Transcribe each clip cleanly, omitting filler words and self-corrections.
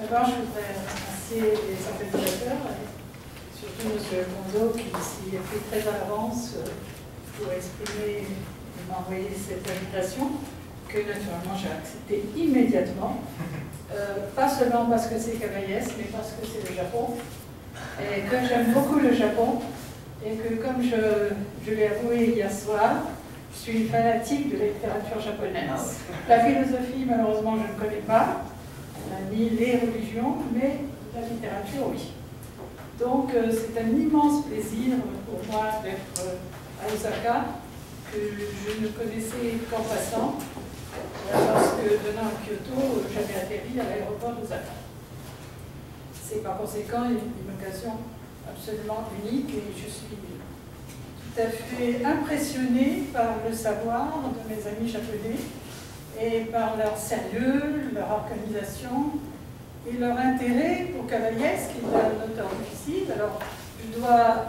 D'abord, je voudrais remercier les organisateurs, et surtout M. Kondo qui s'y est pris très à l'avance pour exprimer et m'envoyer cette invitation, que naturellement j'ai accepté immédiatement. Pas seulement parce que c'est Cavaillès, mais parce que c'est le Japon, et que j'aime beaucoup le Japon, et que comme je l'ai avoué hier soir, je suis une fanatique de la littérature japonaise. La philosophie, malheureusement, je ne connais pas, ni les religions, mais la littérature, oui. Donc, c'est un immense plaisir pour moi d'être à Osaka, que je ne connaissais qu'en passant, lorsque, venant à Kyoto, j'avais atterri à l'aéroport d'Osaka. C'est par conséquent une occasion absolument unique, et je suis tout à fait impressionnée par le savoir de mes amis japonais et par leur sérieux, leur organisation et leur intérêt pour Cavaillès, qui est un auteur difficile. Alors, je dois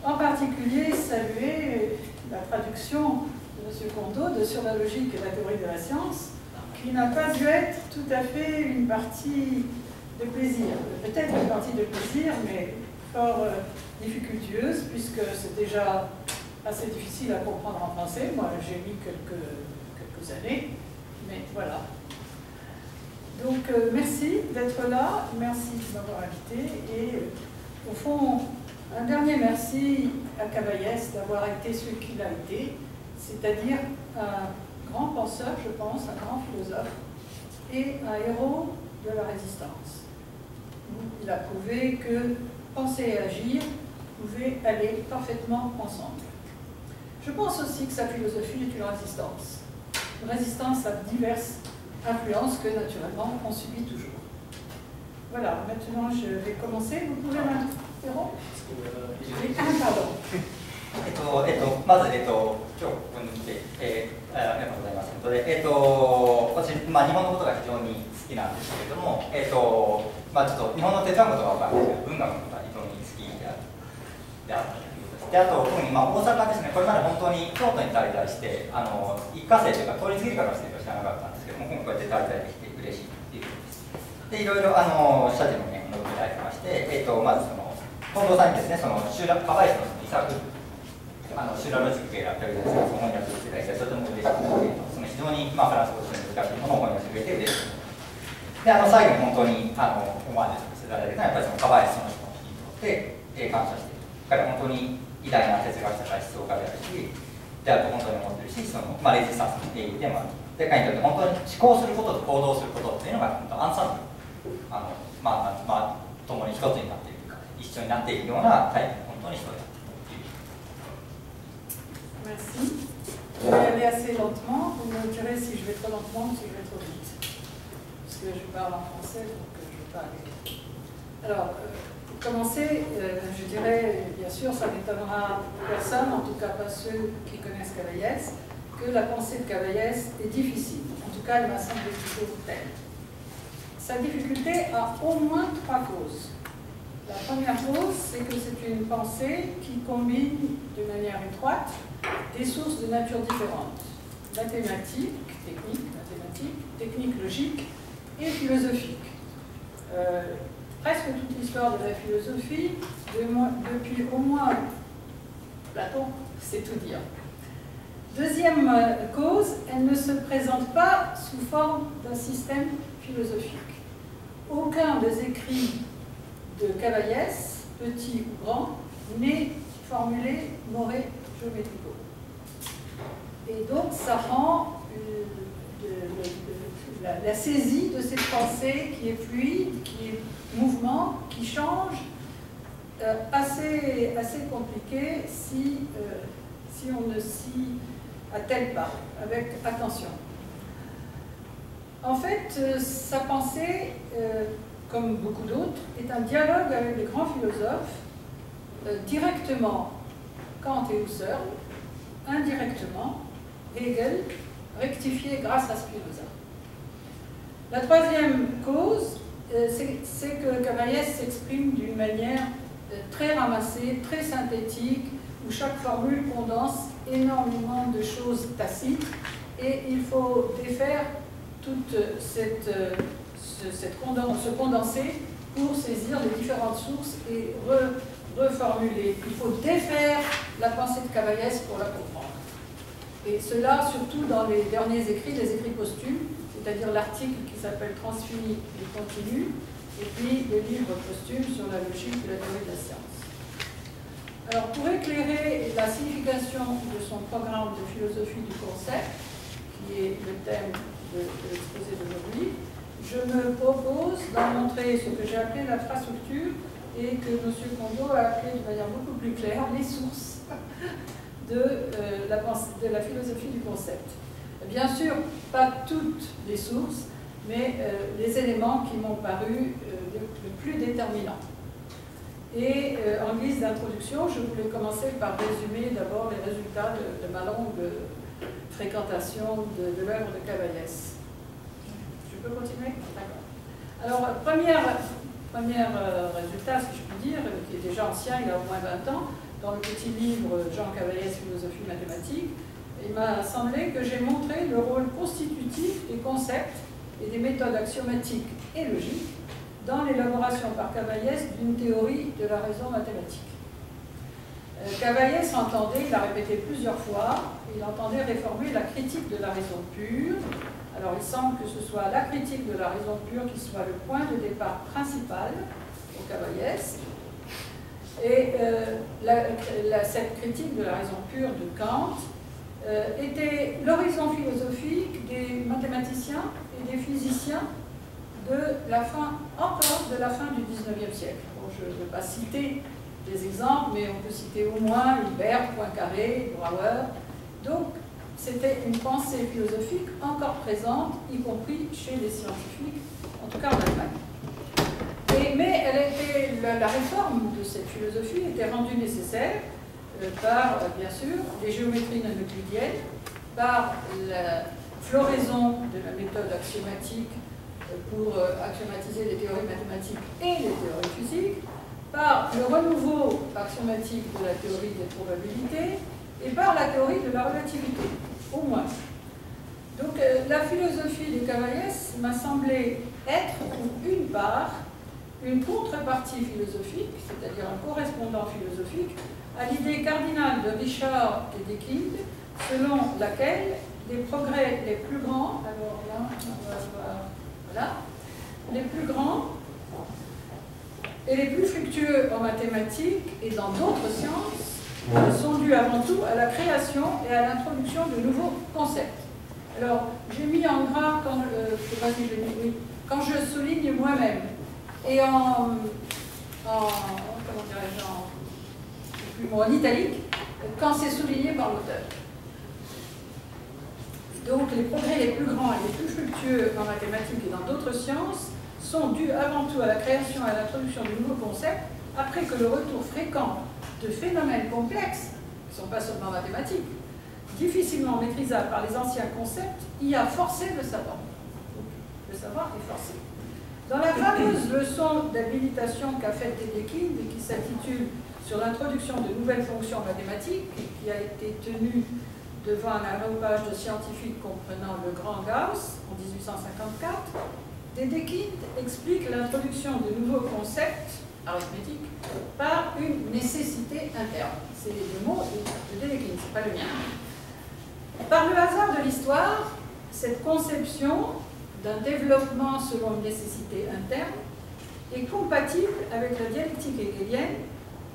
en particulier saluer la traduction de M. Kondo de Sur la logique et la théorie de la science, qui n'a pas dû être tout à fait une partie de plaisir. Peut-être une partie de plaisir, mais fort difficultueuse, puisque c'est déjà assez difficile à comprendre en français. Moi, j'ai mis quelques années, mais voilà. Donc, merci d'être là, merci de m'avoir invité, et au fond, un dernier merci à Cavaillès d'avoir été ce qu'il a été, c'est-à-dire un grand penseur, je pense, un grand philosophe, et un héros de la résistance. Il a prouvé que penser et agir pouvaient aller parfaitement ensemble. Je pense aussi que sa philosophie est une résistance à diverses influences que naturellement on subit toujours. Voilà, maintenant je vais commencer. Vous pouvez m'interrompre? Pardon. まず、今日ここに来て、ありがとうございます。私、日本のことが非常に好きなんですけれども、ちょっと日本の哲学のことが分かるんですけど、文学のことが非常に好きであったということです。で、あと、特に大阪ですね、これまで本当に京都に滞在して、一過性というか、通り過ぎるからして知らなかったんですけども、今回で滞在できて嬉しいということです。で、いろいろ社寺もね、載っていただきまして、まず近藤さんにですね、カバイスの遺作、修羅ロジックやラピュタリアを翻訳していただいて、とても嬉しくて、非常にフランス語として難しいものを翻訳してくれて嬉しい。で、最後に本当に思われていただいたのは、やっぱりカバイスの人にとって感謝している。彼は本当に偉大な哲学者か思想家であるし、であると本当に思っているし、レジスタンスの定義でもある。で、彼にとって本当に思考することと行動することっていうのが、アンサンブル、共に一つになっているか、一緒になっているようなタイプ、本当に人である。Merci. Je vais aller assez lentement. Vous me direz si je vais trop lentement ou si je vais trop vite. Parce que je parle en français, donc je ne vais pas aller vite. Alors, pour commencer, je dirais, bien sûr, ça n'étonnera personne, en tout cas pas ceux qui connaissent Cavaillès, que la pensée de Cavaillès est difficile. En tout cas, elle m'a semblé toujours telle. Sa difficulté a au moins trois causes. La première cause, c'est que c'est une pensée qui combine de manière étroite des sources de nature différentes. Mathématiques, technique logique et philosophique. Presque toute l'histoire de la philosophie, depuis au moins Platon, c'est tout dire. Deuxième cause, elle ne se présente pas sous forme d'un système philosophique. Aucun des écrits de Cavaillès, petit ou grand, n'est formulé moré géométrico. Et donc ça rend la saisie de cette pensée qui est fluide, qui est mouvement, qui change, assez compliqué si on ne s'y attelle pas, avec attention. En fait, sa pensée, comme beaucoup d'autres, est un dialogue avec les grands philosophes, directement Kant et Husserl, indirectement Hegel, rectifié grâce à Spinoza. La troisième cause, c'est que Cavaillès s'exprime d'une manière très ramassée, très synthétique, où chaque formule condense énormément de choses tacites, et il faut défaire toute cette se condenser pour saisir les différentes sources et reformuler. Il faut défaire la pensée de Cavaillès pour la comprendre. Et cela surtout dans les derniers écrits, les écrits posthumes, c'est-à-dire l'article qui s'appelle Transfini et continu, et puis le livre posthume sur la logique de la théorie de la science. Alors, pour éclairer la signification de son programme de philosophie du concept, qui est le thème de l'exposé d'aujourd'hui, je me propose d'en montrer ce que j'ai appelé l'infrastructure et que M. Kondo a appelé de manière beaucoup plus claire les sources de la philosophie du concept. Bien sûr, pas toutes les sources, mais les éléments qui m'ont paru le plus déterminants. Et en guise d'introduction, je voulais commencer par résumer d'abord les résultats de ma longue fréquentation de l'œuvre de Cavaillès. Je peux continuer? D'accord. Alors, premier résultat, si je puis dire, qui est déjà ancien, il a au moins 20 ans, dans le petit livre Jean Cavaillès, Philosophie mathématique, il m'a semblé que j'ai montré le rôle constitutif des concepts et des méthodes axiomatiques et logiques dans l'élaboration par Cavaillès d'une théorie de la raison mathématique. Cavaillès entendait, il l'a répété plusieurs fois, il entendait réformer la critique de la raison pure. Alors il semble que ce soit la critique de la raison pure qui soit le point de départ principal pour Cavaillès. Et cette critique de la raison pure de Kant était l'horizon philosophique des mathématiciens et des physiciens de la fin du XIXe siècle. Bon, je ne vais pas citer des exemples, mais on peut citer au moins Hilbert, Poincaré, Brouwer. Donc, c'était une pensée philosophique encore présente, y compris chez les scientifiques, en tout cas en Allemagne. Mais la réforme de cette philosophie était rendue nécessaire par, bien sûr, les géométries non euclidiennes, par la floraison de la méthode axiomatique pour axiomatiser les théories mathématiques et les théories physiques, par le renouveau axiomatique de la théorie des probabilités et par la théorie de la relativité, au moins. Donc la philosophie de Cavaillès m'a semblé être, pour une part, une contrepartie philosophique, c'est-à-dire un correspondant philosophique, à l'idée cardinale de Richard et Dekind, selon laquelle les progrès les plus grands, alors là, on va voir, voilà, les plus grands et les plus fructueux en mathématiques et dans d'autres sciences sont dus avant tout à la création et à l'introduction de nouveaux concepts. Alors, j'ai mis en gras, je ne sais pas si je l'ai mis, oui, quand je souligne moi-même, et en italique, quand c'est souligné par l'auteur. Donc, les progrès les plus grands et les plus fructueux en mathématiques et dans d'autres sciences sont dus avant tout à la création et à l'introduction de nouveaux concepts, après que le retour fréquent de phénomènes complexes, qui ne sont pas seulement mathématiques, difficilement maîtrisables par les anciens concepts, y a forcé le savoir. Donc, le savoir est forcé. Dans la fameuse leçon d'habilitation qu'a faite Dedekind et qui s'intitule « Sur l'introduction de nouvelles fonctions mathématiques » et qui a été tenue devant un aréopage de scientifiques comprenant le grand Gauss en 1854, Dedekind explique l'introduction de nouveaux concepts arithmétiques par une nécessité interne. C'est le mot de Dedekind, ce n'est pas le mien. Par le hasard de l'histoire, cette conception d'un développement selon une nécessité interne est compatible avec la dialectique hegelienne,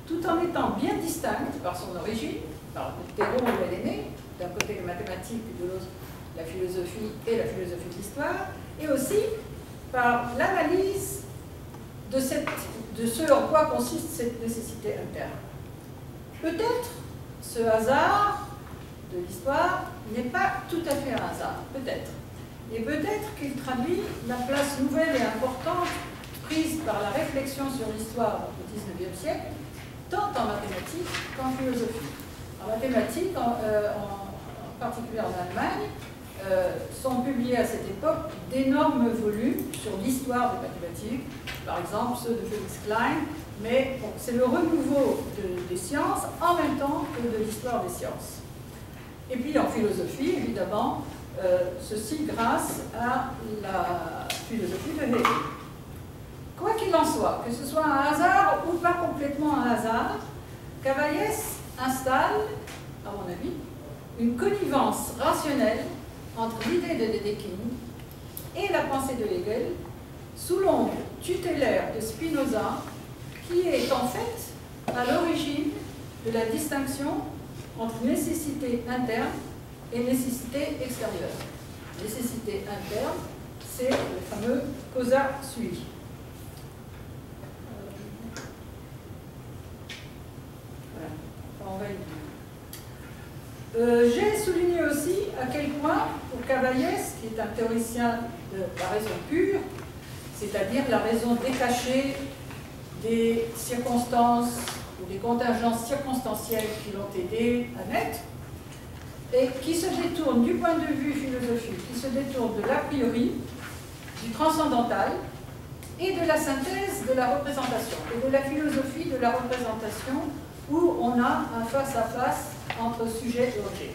tout en étant bien distincte par son origine, par le terreau où elle est née, d'un côté les mathématiques, de l'autre la philosophie et la philosophie de l'histoire, et aussi par l'analyse de ce en quoi consiste cette nécessité interne. Peut-être ce hasard de l'histoire n'est pas tout à fait un hasard, peut-être. Et peut-être qu'il traduit la place nouvelle et importante prise par la réflexion sur l'histoire au XIXe siècle, tant en mathématiques qu'en philosophie. En mathématiques, en particulier en Allemagne, sont publiés à cette époque d'énormes volumes sur l'histoire des mathématiques, par exemple ceux de Felix Klein, mais bon, c'est le renouveau des sciences en même temps que de l'histoire des sciences. Et puis en philosophie, évidemment, ceci grâce à la philosophie de Hegel. Quoi qu'il en soit, que ce soit un hasard ou pas complètement un hasard, Cavaillès installe, à mon avis, une connivence rationnelle entre l'idée de Dedekind et la pensée de Hegel, sous l'ombre tutélaire de Spinoza, qui est en fait à l'origine de la distinction entre nécessité interne et nécessité extérieure. Nécessité interne, c'est le fameux causa sui. Voilà, on va y venir. J'ai souligné aussi à quel point, pour Cavaillès, qui est un théoricien de la raison pure, c'est-à-dire la raison détachée des circonstances ou des contingences circonstancielles qui l'ont aidé à naître, et qui se détourne du point de vue philosophique, qui se détourne de l'a priori, du transcendantal et de la synthèse de la représentation, et de la philosophie de la représentation, où on a un face-à-face entre sujet et objet.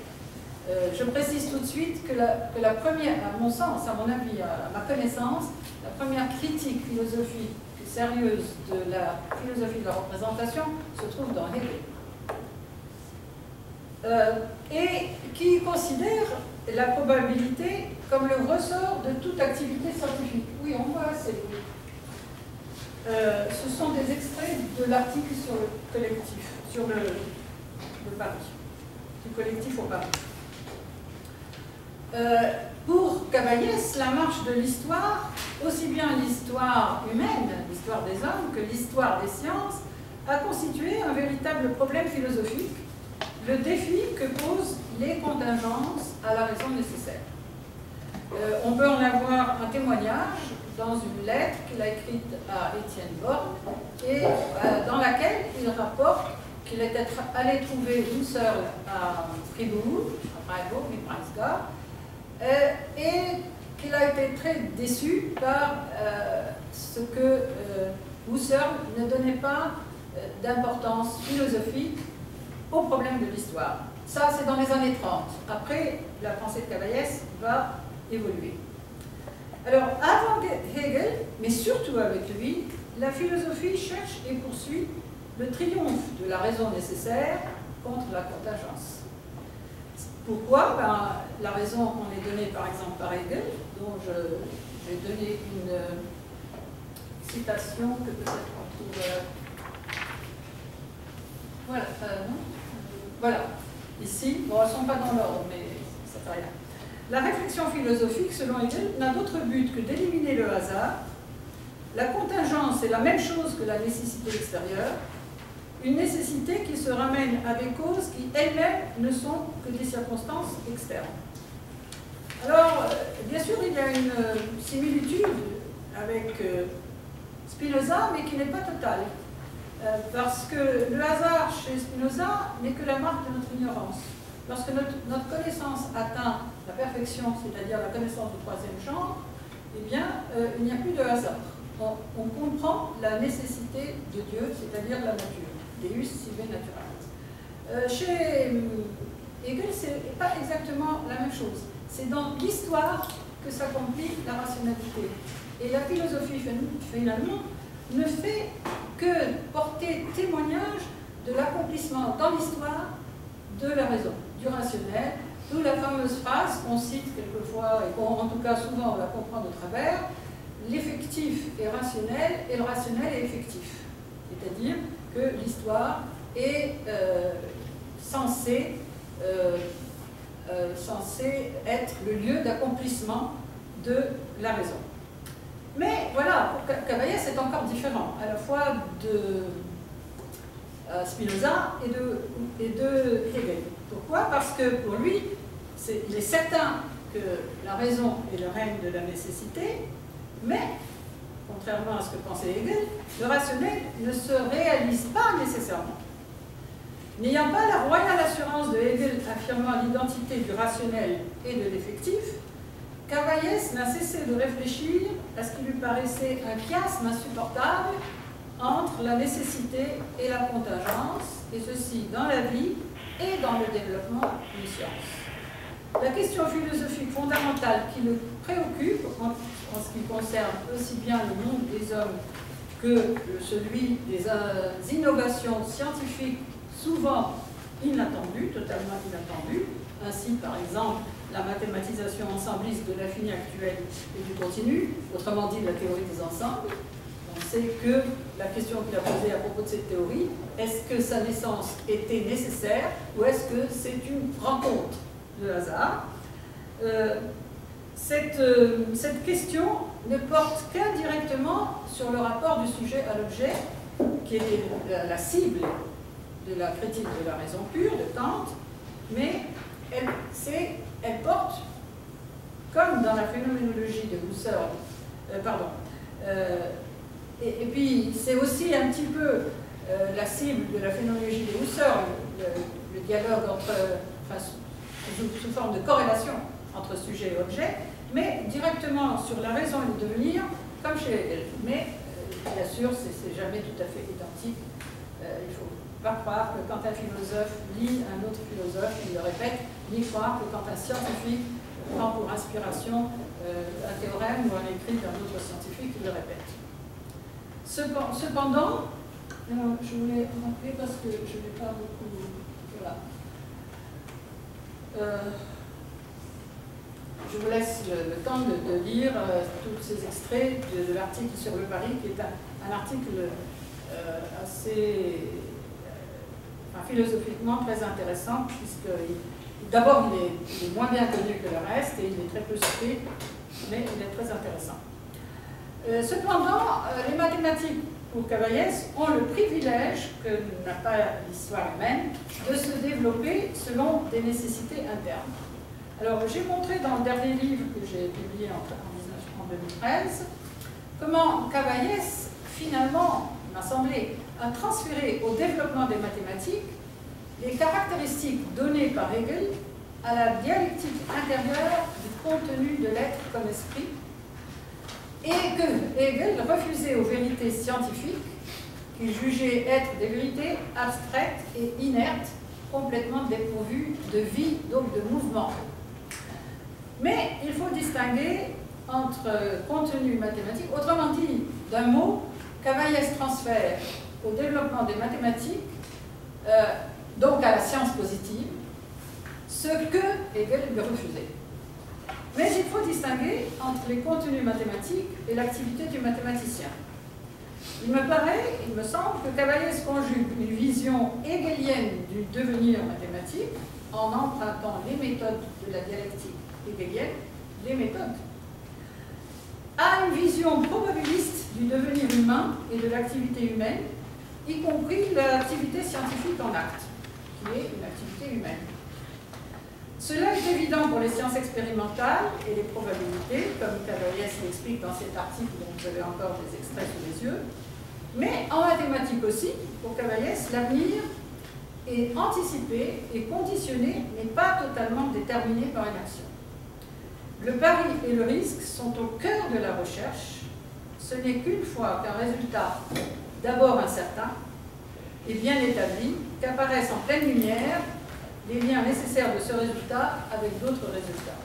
Je précise tout de suite que la première, à mon sens, à mon avis, à ma connaissance, la première critique philosophique sérieuse de la philosophie de la représentation se trouve dans Hegel. Et qui considère la probabilité comme le ressort de toute activité scientifique. Oui, on voit assez. Ce sont des extraits de l'article sur le collectif, sur le Paris, du collectif au Paris. Pour Cavaillès, la marche de l'histoire, aussi bien l'histoire humaine, l'histoire des hommes, que l'histoire des sciences, a constitué un véritable problème philosophique, le défi que posent les contingences à la raison nécessaire. On peut en avoir un témoignage dans une lettre qu'il a écrite à Étienne Borne, et dans laquelle il rapporte qu'il était allé trouver une sœur à Fribourg, à Freiburg, in Breisgau, et qu'il a été très déçu par ce que Husserl ne donnait pas d'importance philosophique au problème de l'histoire. Ça, c'est dans les années 30. Après, la pensée de Cavaillès va évoluer. Alors, avant Hegel, mais surtout avec lui, la philosophie cherche et poursuit le triomphe de la raison nécessaire contre la contingence. Pourquoi? La raison en est donnée par exemple par Hegel, dont je vais donner une citation que peut-être on trouve. Voilà, non, voilà, ici, bon, elles ne sont pas dans l'ordre, mais ça fait rien. La réflexion philosophique, selon Hegel, n'a d'autre but que d'éliminer le hasard. La contingence est la même chose que la nécessité extérieure, une nécessité qui se ramène à des causes qui elles-mêmes ne sont que des circonstances externes. Alors, bien sûr, il y a une similitude avec Spinoza, mais qui n'est pas totale. Parce que le hasard chez Spinoza n'est que la marque de notre ignorance. Lorsque notre connaissance atteint la perfection, c'est-à-dire la connaissance du troisième genre, eh bien, il n'y a plus de hasard. On comprend la nécessité de Dieu, c'est-à-dire la nature. Deus sive naturalis. Chez Hegel, ce n'est pas exactement la même chose. C'est dans l'histoire que s'accomplit la rationalité. Et la philosophie, finalement, ne fait que porter témoignage de l'accomplissement dans l'histoire de la raison, du rationnel, d'où la fameuse phrase qu'on cite quelquefois, et en tout cas souvent on la comprend de travers, l'effectif est rationnel et le rationnel est effectif. C'est-à-dire que l'histoire est censée être le lieu d'accomplissement de la raison. Mais voilà, pour Cavaillès, c'est encore différent, à la fois de Spinoza et de Hegel. Pourquoi? Parce que pour lui, il est certain que la raison est le règne de la nécessité, mais, contrairement à ce que pensait Hegel, le rationnel ne se réalise pas nécessairement. N'ayant pas la royale assurance de Hegel affirmant l'identité du rationnel et de l'effectif, Cavaillès n'a cessé de réfléchir à ce qui lui paraissait un chiasme insupportable entre la nécessité et la contingence, et ceci dans la vie et dans le développement d'une science. la question philosophique fondamentale qui le préoccupe en ce qui concerne aussi bien le monde des hommes que celui des innovations scientifiques souvent inattendues, totalement inattendues, ainsi par exemple la mathématisation ensembliste de l'infini actuel et du continu, autrement dit la théorie des ensembles. On sait que la question qu'il a posée à propos de cette théorie, est-ce que sa naissance était nécessaire ou est-ce que c'est une rencontre de hasard? Cette question ne porte qu'indirectement sur le rapport du sujet à l'objet, qui était la cible de la critique de la raison pure de Kant, mais elle porte, comme dans la phénoménologie de Husserl, et puis c'est aussi un petit peu la cible de la phénoménologie de Husserl, le dialogue sous forme de corrélation entre sujet et objet, mais directement sur la raison et le devenir, comme chez Hegel. Mais bien sûr, c'est jamais tout à fait identique. Il ne faut pas croire que quand un philosophe lit un autre philosophe, il le répète, ni croire que quand un scientifique prend pour inspiration un théorème ou un écrit d'un autre scientifique, il le répète. Cependant, je voulais rappeler parce que je n'ai pas beaucoup... Voilà. Je vous laisse le temps de lire tous ces extraits de l'article sur le pari, qui est un article assez philosophiquement très intéressant, puisque d'abord il est moins bien connu que le reste et il est très peu cité, mais il est très intéressant. Cependant, les mathématiques pour Cavaillès ont le privilège, que n'a pas l'histoire humaine, de se développer selon des nécessités internes. Alors, j'ai montré dans le dernier livre que j'ai publié en 2013 comment Cavaillès, finalement, il m'a semblé, a transféré au développement des mathématiques les caractéristiques données par Hegel à la dialectique intérieure du contenu de l'être comme esprit, et que Hegel refusait aux vérités scientifiques, qu'il jugeait être des vérités abstraites et inertes, complètement dépourvues de vie, donc de mouvement. Mais il faut distinguer entre contenu mathématique, autrement dit, d'un mot, Cavaillès transfère au développement des mathématiques, donc à la science positive, ce que Hegel lui refusait. Mais il faut distinguer entre les contenus mathématiques et l'activité du mathématicien. Il me semble que Cavaillès conjugue une vision hegelienne du devenir mathématique en empruntant les méthodes de la dialectique hegelienne, les méthodes, à une vision probabiliste du devenir humain et de l'activité humaine, y compris l'activité scientifique en acte, qui est une activité humaine. Cela est évident pour les sciences expérimentales et les probabilités, comme Cavaillès l'explique dans cet article dont vous avez encore des extraits sous les yeux, mais en mathématiques aussi, pour Cavaillès, l'avenir est anticipé et conditionné, mais pas totalement déterminé par une action. Le pari et le risque sont au cœur de la recherche. Ce n'est qu'une fois qu'un résultat, d'abord incertain et bien établi, qu'apparaissent en pleine lumière les liens nécessaires de ce résultat avec d'autres résultats.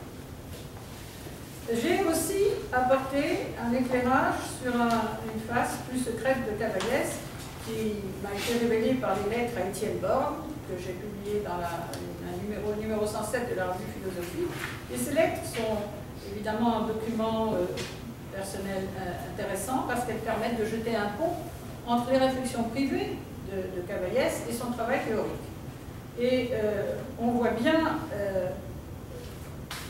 J'ai aussi apporté un éclairage sur une face plus secrète de Cavaillès qui m'a été révélée par les lettres à Étienne Borne, que j'ai publié dans le numéro 107 de la revue Philosophie. Et ces lettres sont évidemment un document personnel intéressant parce qu'elles permettent de jeter un pont entre les réflexions privées de Cavaillès et son travail théorique. Et on voit bien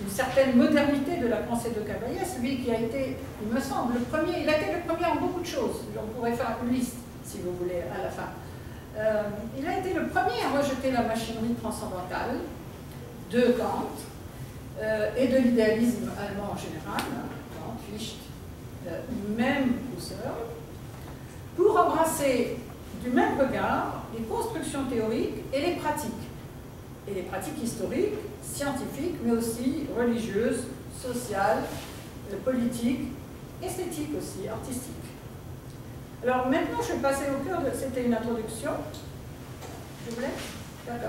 une certaine modernité de la pensée de Cavaillès, lui qui a été, il me semble, le premier, il a été le premier en beaucoup de choses. On pourrait faire une liste, si vous voulez, à la fin. Il a été le premier à rejeter la machinerie transcendantale de Kant et de l'idéalisme allemand en général, Kant, Fichte, même Husserl, pour embrasser du même regard les constructions théoriques et les pratiques historiques, scientifiques, mais aussi religieuses, sociales, politiques, esthétiques aussi, artistiques. Alors maintenant, je vais passer au cœur de... C'était une introduction. Je vous laisse. ちょっと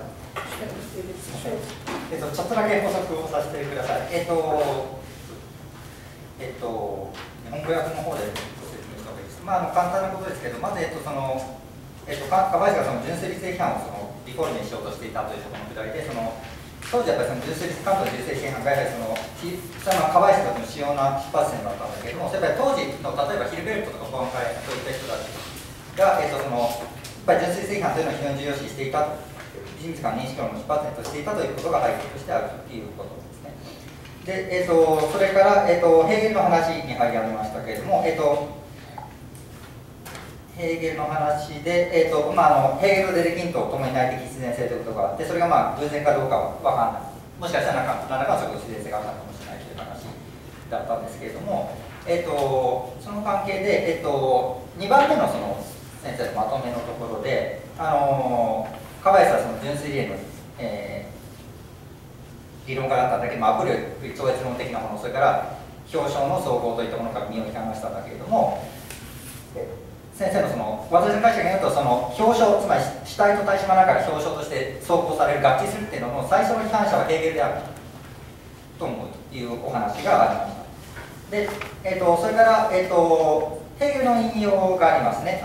だけ補足をさせてください。日本語訳の方でご説明した方がいいです。簡単なことですけど、まず、カバイスがその純粋律違反をリフォームにしようとしていたというところのくだりで、当時やっぱりその純粋律関東の純正違反がやはりカバイスが主要な出発点だったんだけれども、それから当時の例えばヒルベルトとかボーンカレーといった人たちが、やっぱり純粋違反というのを非常に重要視していた、人物間認識論の出発点としていたということが背景としてあるということですね。で、それから、ヘーゲルの話に入りましたけれども、ヘーゲルの話で、ヘーゲルとデデキントともに内的必然性ということがあって、それが偶然かどうかは分からない。もしかしたら何らかの必然性があったかもしれないという話だったんですけれども、その関係で、2番目のその先生のまとめのところで、カバイスはその純粋理論の、理論家だったんだけど、武力超越論的なもの、それから表象の総合といったものから身を引き離したんだけれども、先生の私の解釈によると、その表象、つまり主体と対象の中から表象として総合される、合致するっていうのの最初の批判者はヘーゲルであるというお話がありました。で、それから、ヘーゲルの引用がありますね。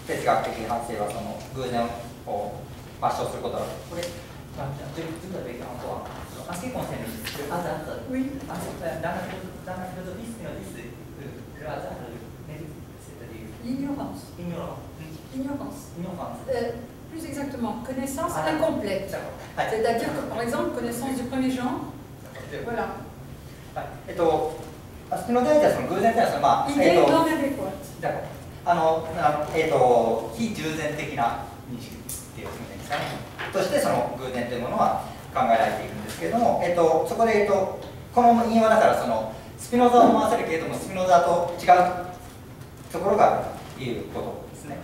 哲学的反省はその偶然を抹消することだと。これ、assez concerné le hasard. Oui. Dans la philosophie, le hasard, c'est-à-dire l'ignorance. Ignorance. Plus exactement, connaissance incomplète. C'est-à-dire que, par exemple, connaissance du premier genre, voilà. Idée non adéquate. D'accord. 非従前的な認識っていうですかね。としてその偶然というものは考えられているんですけれども、そこでこの引用はだからスピノザを思わせるけれどもスピノザと違うところがあるということですね。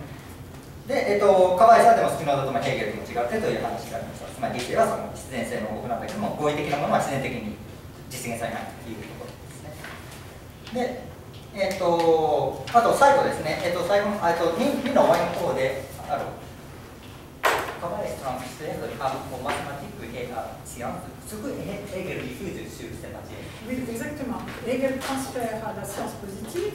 で、カバイスはでもスピノザともヘーゲルとも違ってという話がありました。つまり理性はその必然性の多くなんだけども、合理的なものは必然的に実現されないというところですね。で、あと最後ですね、最後の2の終わりの方でカバイストランスフェードマスマティックet science, ce que Hegel diffuse sur cette matière. Oui, exactement. Hegel transfère à la science positive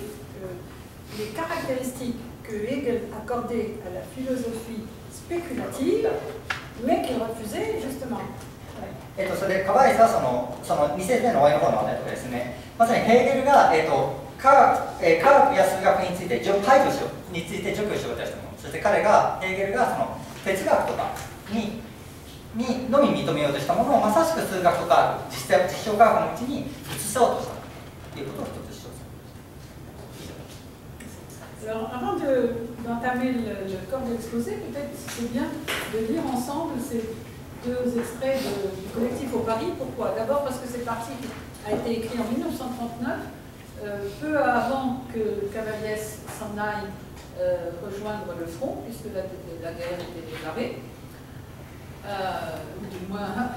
les caractéristiques que Hegel accordait à la philosophie spéculative, mais qu'il refusait justement. それでカバイスはその2世紀の終わりの方のところですね。まさにヘーゲルが、科学や数学について排除について除去しようとしたもの。そしてヘーゲルがその哲学とかにのみ認めようとしたものをまさしく数学とか実証科学のうちに移そうとしたということを一つ主張されました。Alors, avant d'entamer le corps de l'exposé, peut-être c'est bien de lire ensemble ces deux extraits du collectif au Paris. Pourquoi? D'abord parce que cet article a été écrit en 1939, peu avant que Cavaliès s'en aille rejoindre le front, puisque la guerre était déclarée, ou du moins,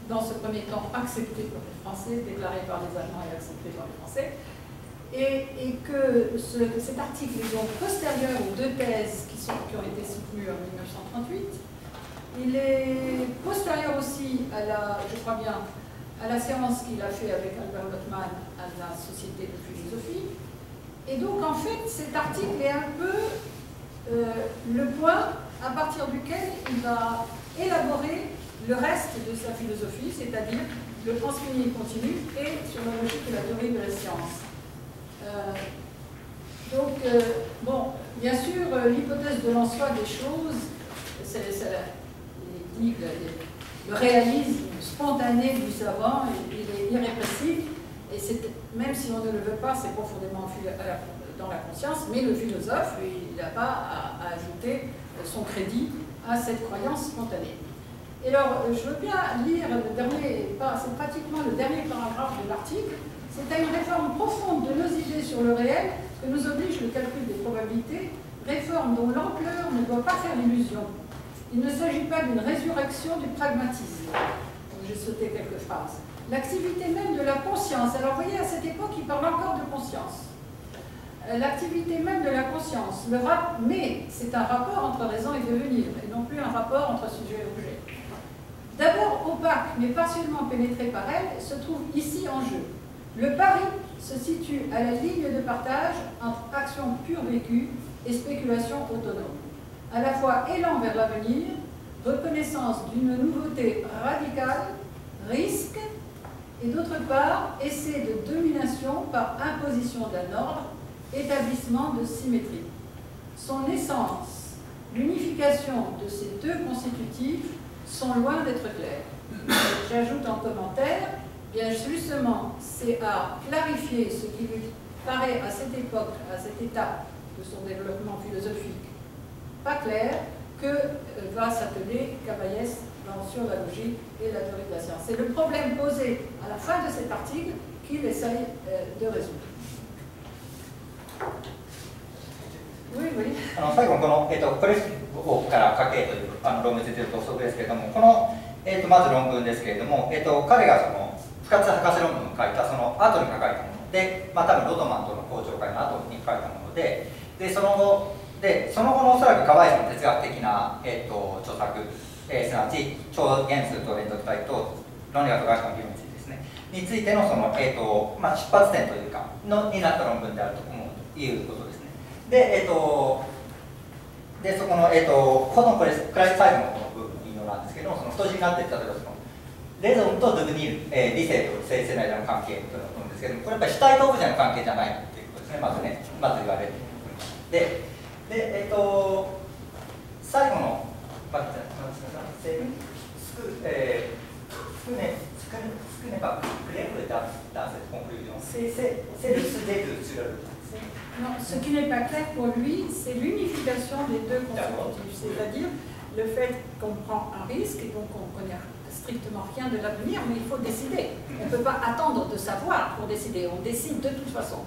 dans ce premier temps, acceptée par les Français, déclarée par les Allemands et acceptée par les Français, et que cet article est donc postérieur aux deux thèses qui ont été soutenues en 1938. Il est postérieur aussi à je crois bien, à la séance qu'il a fait avec Albert Lotman à la Société de philosophie. Et donc, en fait, cet article est un peu le point à partir duquel il va élaborer le reste de sa philosophie, c'est-à-dire le transfini continu et sur la logique et la théorie de la science. Bon, bien sûr, l'hypothèse de l'en-soi des choses, le réalisme spontané du savant, il est irrépressible, et même si on ne le veut pas, c'est profondément dans la conscience, mais le philosophe, il n'a pas à ajouter son crédit à cette croyance spontanée. Et alors, je veux bien lire le dernier, c'est pratiquement le dernier paragraphe de l'article. C'est à une réforme profonde de nos idées sur le réel que nous oblige le calcul des probabilités, réforme dont l'ampleur ne doit pas faire illusion. Il ne s'agit pas d'une résurrection du pragmatisme. J'ai sauté quelques phrases. L'activité même de la conscience. Alors, vous voyez, à cette époque, il parle encore de conscience. l'activité même de la conscience. Mais c'est un rapport entre raison et devenir, et non plus un rapport entre sujet et objet. D'abord opaque, mais partiellement pénétré par elle, se trouve ici en jeu. Le pari se situe à la ligne de partage entre action pure vécue et spéculation autonome. À la fois élan vers l'avenir, reconnaissance d'une nouveauté radicale, risque, et d'autre part, essai de domination par imposition d'un ordre, établissement de symétrie. Son essence, l'unification de ces deux constitutifs sont loin d'être clairs. J'ajoute en commentaire, bien justement, c'est à clarifier ce qui lui paraît à cette époque, à cette étape de son développement philosophique, pas clair, que va s'atteler Cavaillès sur la logique et la théorie de la science. C'est le problème posé à la fin de cet article qu'il essaye de résoudre. Oui, oui. 最後のこの、これをから書けという論文についている補足ですけれども、この、まず論文ですけれども、彼がその深津博士論文を書いたその後に書かれたもので、多分ロドマンとの公聴会の後に書いたもので、その後のおそらく河合さんの哲学的な、著作、すなわち超原数と連続体と論理学と学科の議論についてですね、についてのその、出発点というかになった論文であると思うということですね。で、そこの、このこれ最後の部分の引用なんですけども、その太字になっている、例えばそのレゾンとドゥブニール、理性と生成の間の関係というのがあるんですけども、これやっぱり主体とオブジェの関係じゃないということですね、まず言われる。で、最後の、Non, ce qui n'est pas clair pour lui, c'est l'unification des deux constitutifs, c'est-à-dire le fait qu'on prend un risque et donc on ne connaît strictement rien de l'avenir, mais il faut décider. On ne peut pas attendre de savoir pour décider, on décide de toute façon.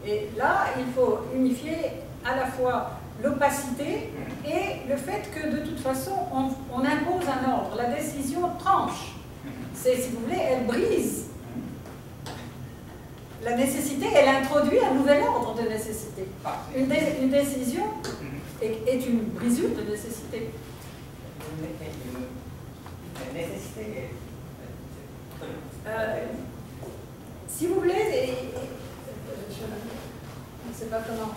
Et là, il faut unifier à la fois l'opacité et le fait que de toute façon, on impose un ordre. La décision tranche. C'est, si vous voulez, elle brise la nécessité, elle introduit un nouvel ordre de nécessité. Une décision est une brisure de nécessité. Si vous voulez, je ne sais pas comment.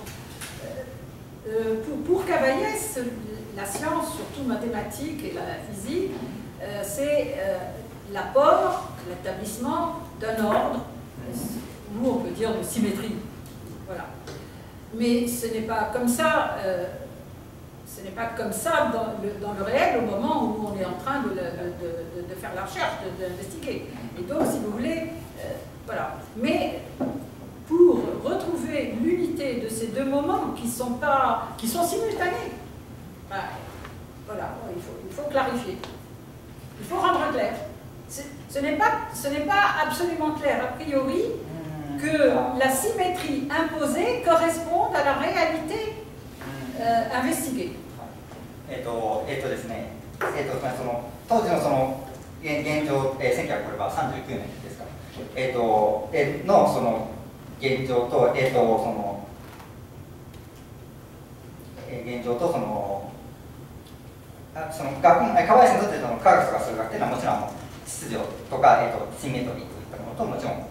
Pour Cavaillès, la science, surtout mathématiques et la physique, c'est l'apport, l'établissement d'un ordre, nous on peut dire de symétrie. Voilà. Mais ce n'est pas comme ça, dans le réel au moment où on est en train de faire la recherche, d'investiguer. Et donc, si vous voulez, voilà. Mais pour retrouver l'unité de ces deux moments qui sont simultanés, ben, voilà, il faut clarifier. Il faut rendre clair. Ce n'est pas absolument clair, a priori, que la symétrie imposée corresponde à la réalité investiguée. ですね、その当時のその現状、1939年ですか、のその現状と、河合さんにとっての科学とか数学っていうのはもちろん秩序とか、シンメトリーといったものともちろん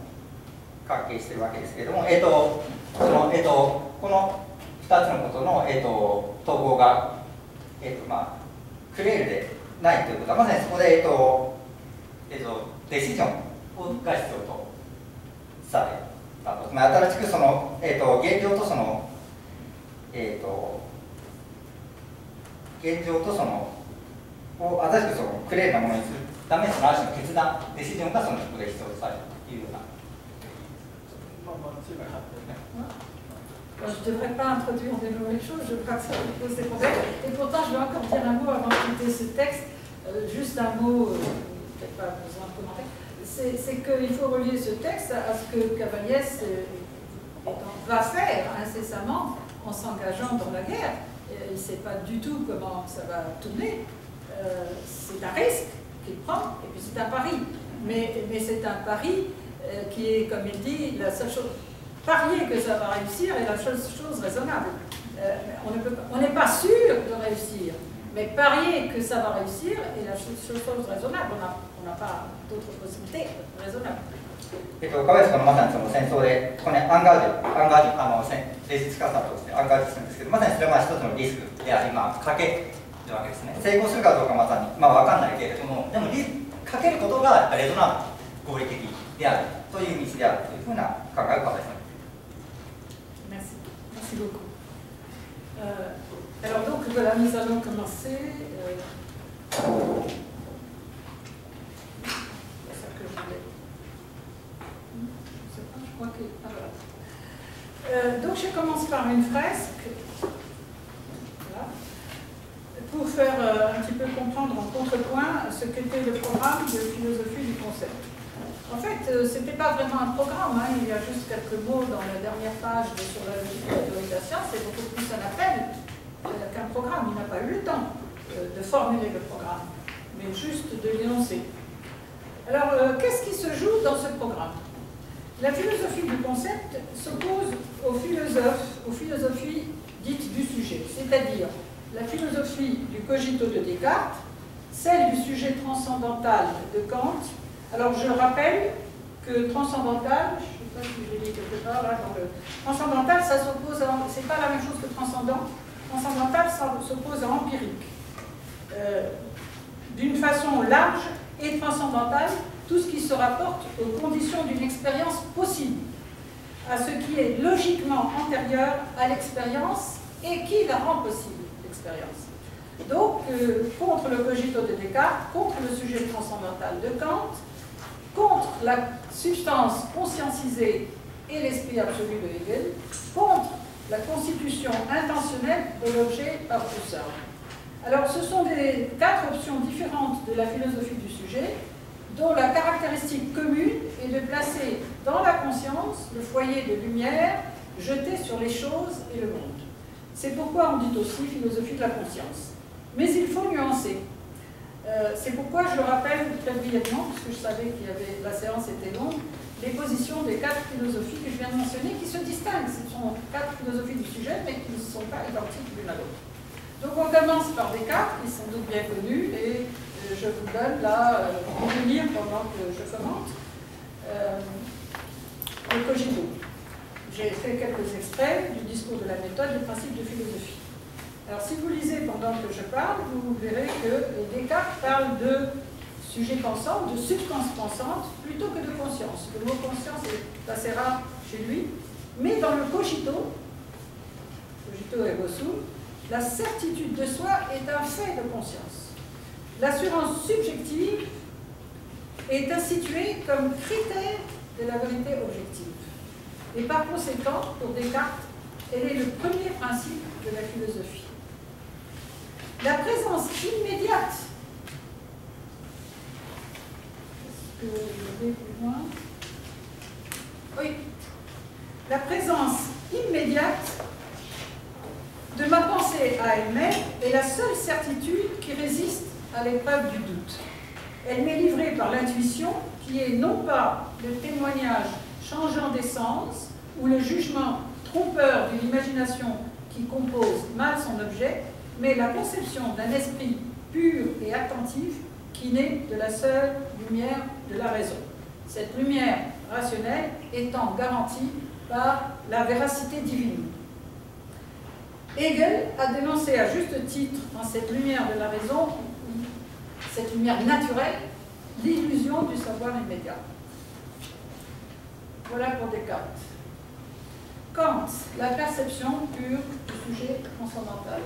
関係しているわけですけれども、この2つのことの、統合が、クレールでないということは、まさにそこで、デシジョンが必要とされたと。新しくその、現状とその、現状とそのを新しくそのクレールなものにするために、そのある種の決断、デシジョンがそのここで必要とされるというような。Je ne devrais pas introduire des nouvelles choses, je crois que ça me pose des problèmes. Et pourtant, je vais encore dire un mot avant de quitter ce texte. Juste un mot, peut-être pas besoin de commenter. C'est qu'il faut relier ce texte à ce que Cavaillès va faire incessamment en s'engageant dans la guerre. Il ne sait pas du tout comment ça va tourner. C'est un risque qu'il prend, et puis c'est un pari. Mais c'est un pari qui est, comme il dit, la seule chose parier que ça va réussir est la chose raisonnable. On n'est pas sûr de réussir, mais parier que ça va réussir est la chose raisonnable. On n'a pas d'autres possibilités raisonnables. かわいそうまさにその戦争で、ここね、アンガージュ、霊視司としてアンガージュするんですけど、まさにそれは一つのリスクであり、かけるわけですね。成功するかどうかまさに、分かんないけれども、でもかけることがレゾナブル、合理的であるという道であるというふうな考えをかわいそうです。Merci beaucoup. Alors donc, voilà, nous allons commencer. Donc je commence par une fresque, voilà, pour faire un petit peu comprendre en contrepoint ce qu'était le programme de philosophie du concept. En fait, ce n'était pas vraiment un programme, hein, il y a juste quelques mots dans la dernière page sur la logique de la théorie de la science, c'est beaucoup plus un appel qu'un programme. Il n'a pas eu le temps de formuler le programme, mais juste de l'énoncer. Alors, qu'est-ce qui se joue dans ce programme? La philosophie du concept s'oppose aux philosophies dites du sujet, c'est-à-dire la philosophie du cogito de Descartes, celle du sujet transcendantal de Kant. Alors je rappelle que transcendantal, je ne sais pas si je l'ai dit quelque part là, transcendantal, ça s'oppose à, c'est pas la même chose que transcendant. Transcendantal, ça s'oppose à empirique. D'une façon large et transcendantale, tout ce qui se rapporte aux conditions d'une expérience possible, à ce qui est logiquement antérieur à l'expérience et qui la rend possible, l'expérience. Donc, contre le cogito de Descartes, contre le sujet transcendantal de Kant, contre la substance conscientisée et l'esprit absolu de Hegel, contre la constitution intentionnelle de l'objet par Husserl. Alors, ce sont des 4 options différentes de la philosophie du sujet, dont la caractéristique commune est de placer dans la conscience le foyer de lumière jeté sur les choses et le monde. C'est pourquoi on dit aussi philosophie de la conscience. Mais il faut nuancer. C'est pourquoi je rappelle très brièvement, puisque je savais que la séance était longue, les positions des 4 philosophies que je viens de mentionner, qui se distinguent. Ce sont 4 philosophies du sujet, mais qui ne sont pas identiques l'une à l'autre. Donc on commence par Descartes, qui est sans doute bien connu, et je vous donne là, pour lire pendant que je commente, le cogito. J'ai fait quelques extraits du discours de la méthode des principes de philosophie. Alors si vous lisez pendant que je parle, vous verrez que Descartes parle de sujet pensant, de substance pensante, plutôt que de conscience. Le mot conscience est assez rare chez lui, mais dans le cogito ergo sum, la certitude de soi est un fait de conscience. L'assurance subjective est instituée comme critère de la vérité objective. Et par conséquent, pour Descartes, elle est le premier principe de la philosophie. La présence immédiate. Est-ce que je vais plus loin? Oui. La présence immédiate de ma pensée à elle-même est la seule certitude qui résiste à l'épreuve du doute. Elle m'est livrée par l'intuition, qui est non pas le témoignage changeant d'essence ou le jugement trompeur de l'imagination qui compose mal son objet, mais la conception d'un esprit pur et attentif qui naît de la seule lumière de la raison. Cette lumière rationnelle étant garantie par la véracité divine. Hegel a dénoncé à juste titre, dans cette lumière de la raison, cette lumière naturelle, l'illusion du savoir immédiat. Voilà pour Descartes. Kant, la perception pure du sujet transcendantal.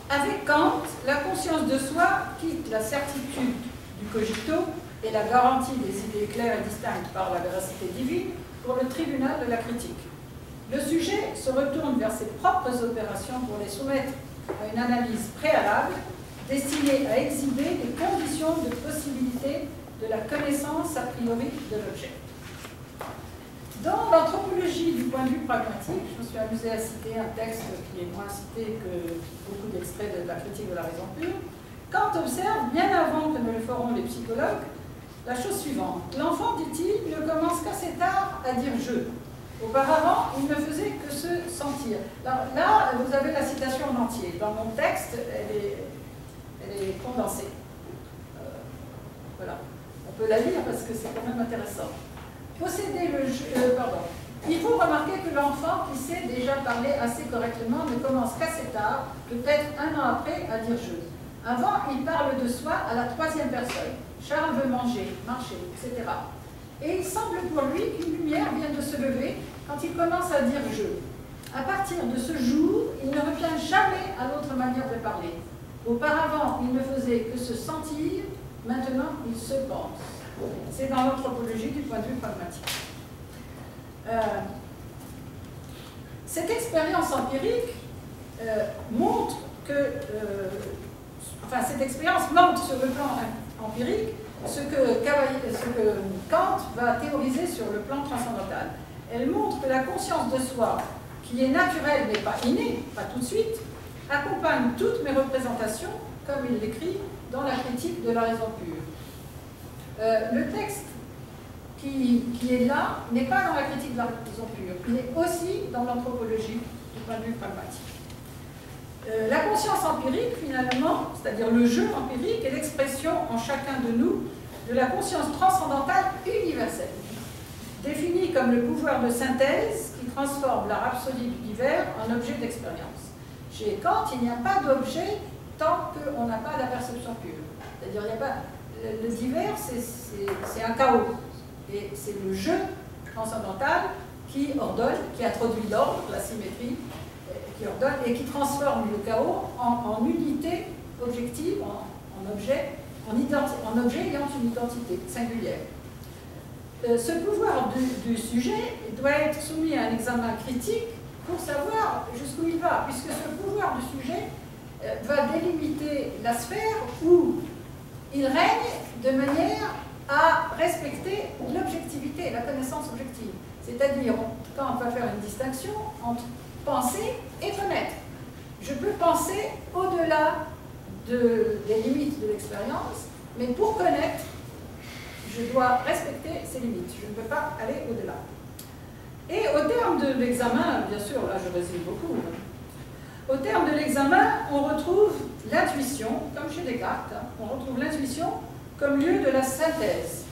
Avec Kant, la conscience de soi quitte la certitude du cogito et la garantie des idées claires et distinctes par la véracité divine pour le tribunal de la critique. Le sujet se retourne vers ses propres opérations pour les soumettre à une analyse préalable destinée à exhiber les conditions de possibilité de la connaissance a priori de l'objet. Dans l'anthropologie du point de vue pragmatique, je me suis amusée à citer un texte qui est moins cité que beaucoup d'extraits de la critique de la raison pure. Kant observe, bien avant que ne le feront les psychologues, la chose suivante. L'enfant, dit-il, ne commence qu'assez tard à dire « je ». Auparavant, il ne faisait que se sentir. Là, vous avez la citation en entier. Dans mon texte, elle est condensée. Voilà. On peut la lire parce que c'est quand même intéressant. Posséder le jeu... pardon. Il faut remarquer que l'enfant qui sait déjà parler assez correctement ne commence qu'assez tard, peut-être un an après, à dire « je ». Avant, il parle de soi à la troisième personne. Charles veut manger, marcher, etc. Et il semble pour lui qu'une lumière vient de se lever quand il commence à dire « je ». À partir de ce jour, il ne revient jamais à l'autre manière de parler. Auparavant, il ne faisait que se sentir, maintenant, il se pense. C'est dans l'anthropologie du point de vue pragmatique. Cette expérience empirique montre que... enfin, cette expérience montre sur le plan empirique ce que Kant va théoriser sur le plan transcendantal. Elle montre que la conscience de soi, qui est naturelle mais pas innée, pas tout de suite, accompagne toutes mes représentations, comme il l'écrit dans la critique de la raison pure. Le texte qui est là n'est pas dans la critique de la raison pure, il est aussi dans l'anthropologie du point de vue pragmatique. La conscience empirique, finalement, c'est-à-dire le jeu empirique, est l'expression en chacun de nous de la conscience transcendantale universelle, définie comme le pouvoir de synthèse qui transforme la rhapsodie du divers en objet d'expérience. Chez Kant, il n'y a pas d'objet tant qu'on n'a pas la perception pure. C'est-à-dire, il n'y a pas... Le divers, c'est un chaos. Et c'est le jeu transcendantal qui ordonne, qui introduit l'ordre, la symétrie, qui ordonne et qui transforme le chaos en unité objective, en objet ayant une identité singulière. Ce pouvoir du sujet doit être soumis à un examen critique pour savoir jusqu'où il va, puisque ce pouvoir du sujet va délimiter la sphère où il règne de manière à respecter l'objectivité, la connaissance objective. C'est-à-dire, quand on va faire une distinction entre penser et connaître. Je peux penser au-delà des limites de l'expérience, mais pour connaître, je dois respecter ces limites. Je ne peux pas aller au-delà. Et au terme de l'examen, bien sûr, là je résume beaucoup, au terme de l'examen, on retrouve l'intuition, comme chez Descartes, on retrouve l'intuition comme lieu de la synthèse.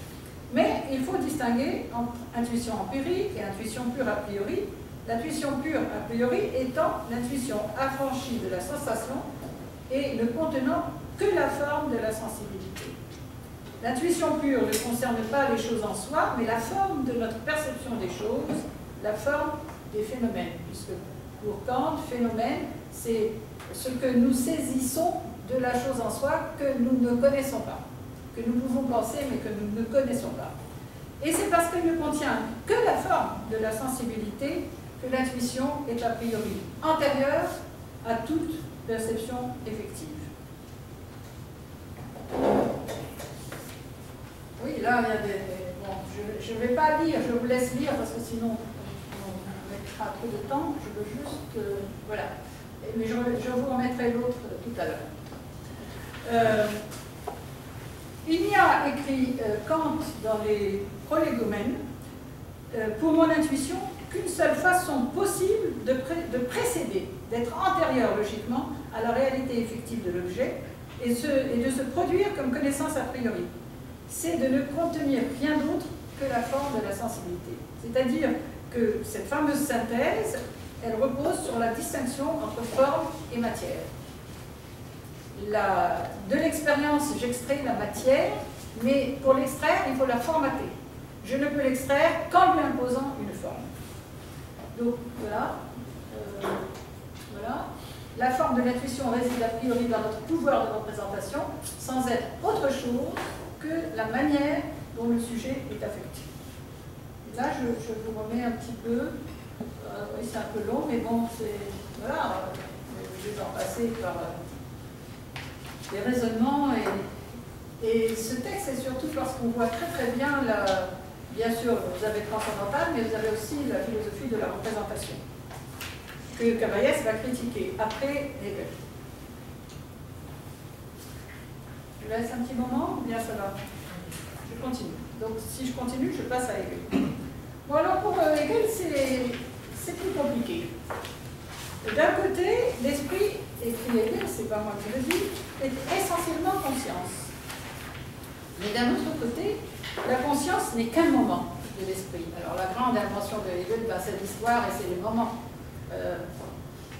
Mais il faut distinguer entre intuition empirique et intuition pure a priori. L'intuition pure a priori étant l'intuition affranchie de la sensation et ne contenant que la forme de la sensibilité. L'intuition pure ne concerne pas les choses en soi, mais la forme de notre perception des choses, la forme des phénomènes, puisque pour Kant, phénomène, c'est ce que nous saisissons de la chose en soi que nous ne connaissons pas, que nous pouvons penser mais que nous ne connaissons pas. Et c'est parce qu'elle ne contient que la forme de la sensibilité que l'intuition est a priori antérieure à toute perception effective. Oui, là, il y a des... Bon, je ne vais pas lire, je vous laisse lire parce que sinon on mettra trop de temps. Je veux juste... voilà. Mais je vous remettrai l'autre tout à l'heure. Il y a écrit Kant dans les Prolégomènes, pour mon intuition, qu'une seule façon possible de précéder, d'être antérieur logiquement à la réalité effective de l'objet et de se produire comme connaissance a priori. C'est de ne contenir rien d'autre que la forme de la sensibilité. C'est-à-dire que cette fameuse synthèse, elle repose sur la distinction entre forme et matière. De l'expérience, j'extrais la matière, mais pour l'extraire, il faut la formater. Je ne peux l'extraire qu'en lui imposant une forme. Donc voilà. Voilà. La forme de l'intuition réside a priori dans notre pouvoir de représentation, sans être autre chose que la manière dont le sujet est affecté. Et là, je vous remets un petit peu. Oui, c'est un peu long, mais bon, c'est. Voilà. Je vais en passer par des raisonnements. Et ce texte, c'est surtout parce qu'on voit très très bien, bien sûr, vous avez transcendantal, mais vous avez aussi la philosophie de la représentation, que Cavaillès va critiquer après Hegel. Je laisse un petit moment, ou bien ça va? continue. Donc si je continue, je passe à Hegel. Bon alors pour Hegel, c'est plus compliqué. D'un côté, l'esprit, écrit Hegel, c'est pas moi qui le dis, est essentiellement conscience. Mais d'un autre côté, la conscience n'est qu'un moment de l'esprit. Alors la grande invention de Hegel, c'est l'histoire et c'est les moments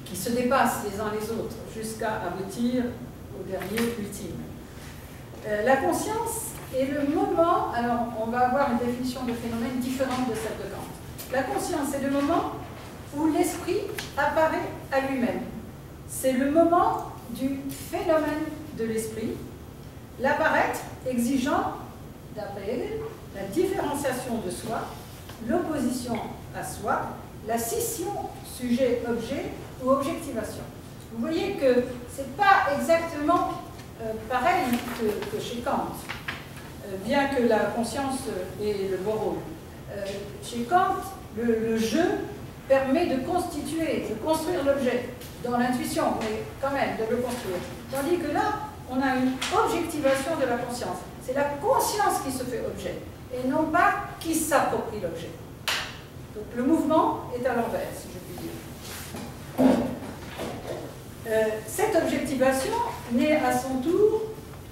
qui se dépassent les uns les autres jusqu'à aboutir au dernier ultime. La conscience est le moment, alors on va avoir une définition de phénomène différente de celle de Kant. La conscience est le moment où l'esprit apparaît à lui-même. C'est le moment du phénomène de l'esprit, l'apparaître exigeant, d'après Hegel, la différenciation de soi, l'opposition à soi, la scission sujet-objet ou objectivation. Vous voyez que ce n'est pas exactement pareil que chez Kant, bien que la conscience ait le bon rôle. Chez Kant, le jeu permet de construire l'objet dans l'intuition, mais quand même de le construire. Tandis que là, on a une objectivation de la conscience. C'est la conscience qui se fait objet, et non pas qui s'approprie l'objet. Donc le mouvement est à l'envers, si je puis dire. Cette objectivation n'est à son tour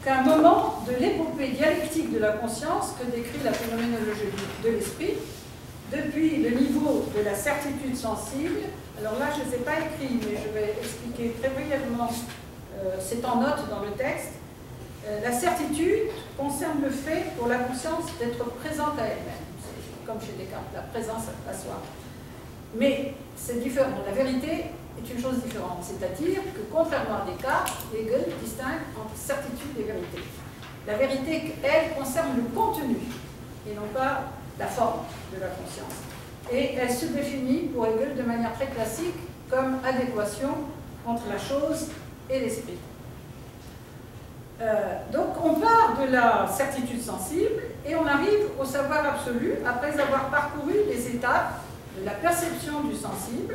qu'un moment de l'épopée dialectique de la conscience que décrit la phénoménologie de l'esprit, depuis le niveau de la certitude sensible. Alors là, je ne les ai pas écrits, mais je vais expliquer très brièvement, c'est en note dans le texte. La certitude concerne le fait pour la conscience d'être présente à elle-même. C'est comme chez Descartes, la présence à soi. Mais c'est différent. La vérité est une chose différente. C'est-à-dire que, contrairement à Descartes, Hegel distingue entre certitude et vérité. La vérité, elle, concerne le contenu et non pas la forme de la conscience. Et elle se définit pour Hegel de manière très classique comme adéquation entre la chose et l'esprit. Donc on part de la certitude sensible et on arrive au savoir absolu après avoir parcouru les étapes de la perception du sensible,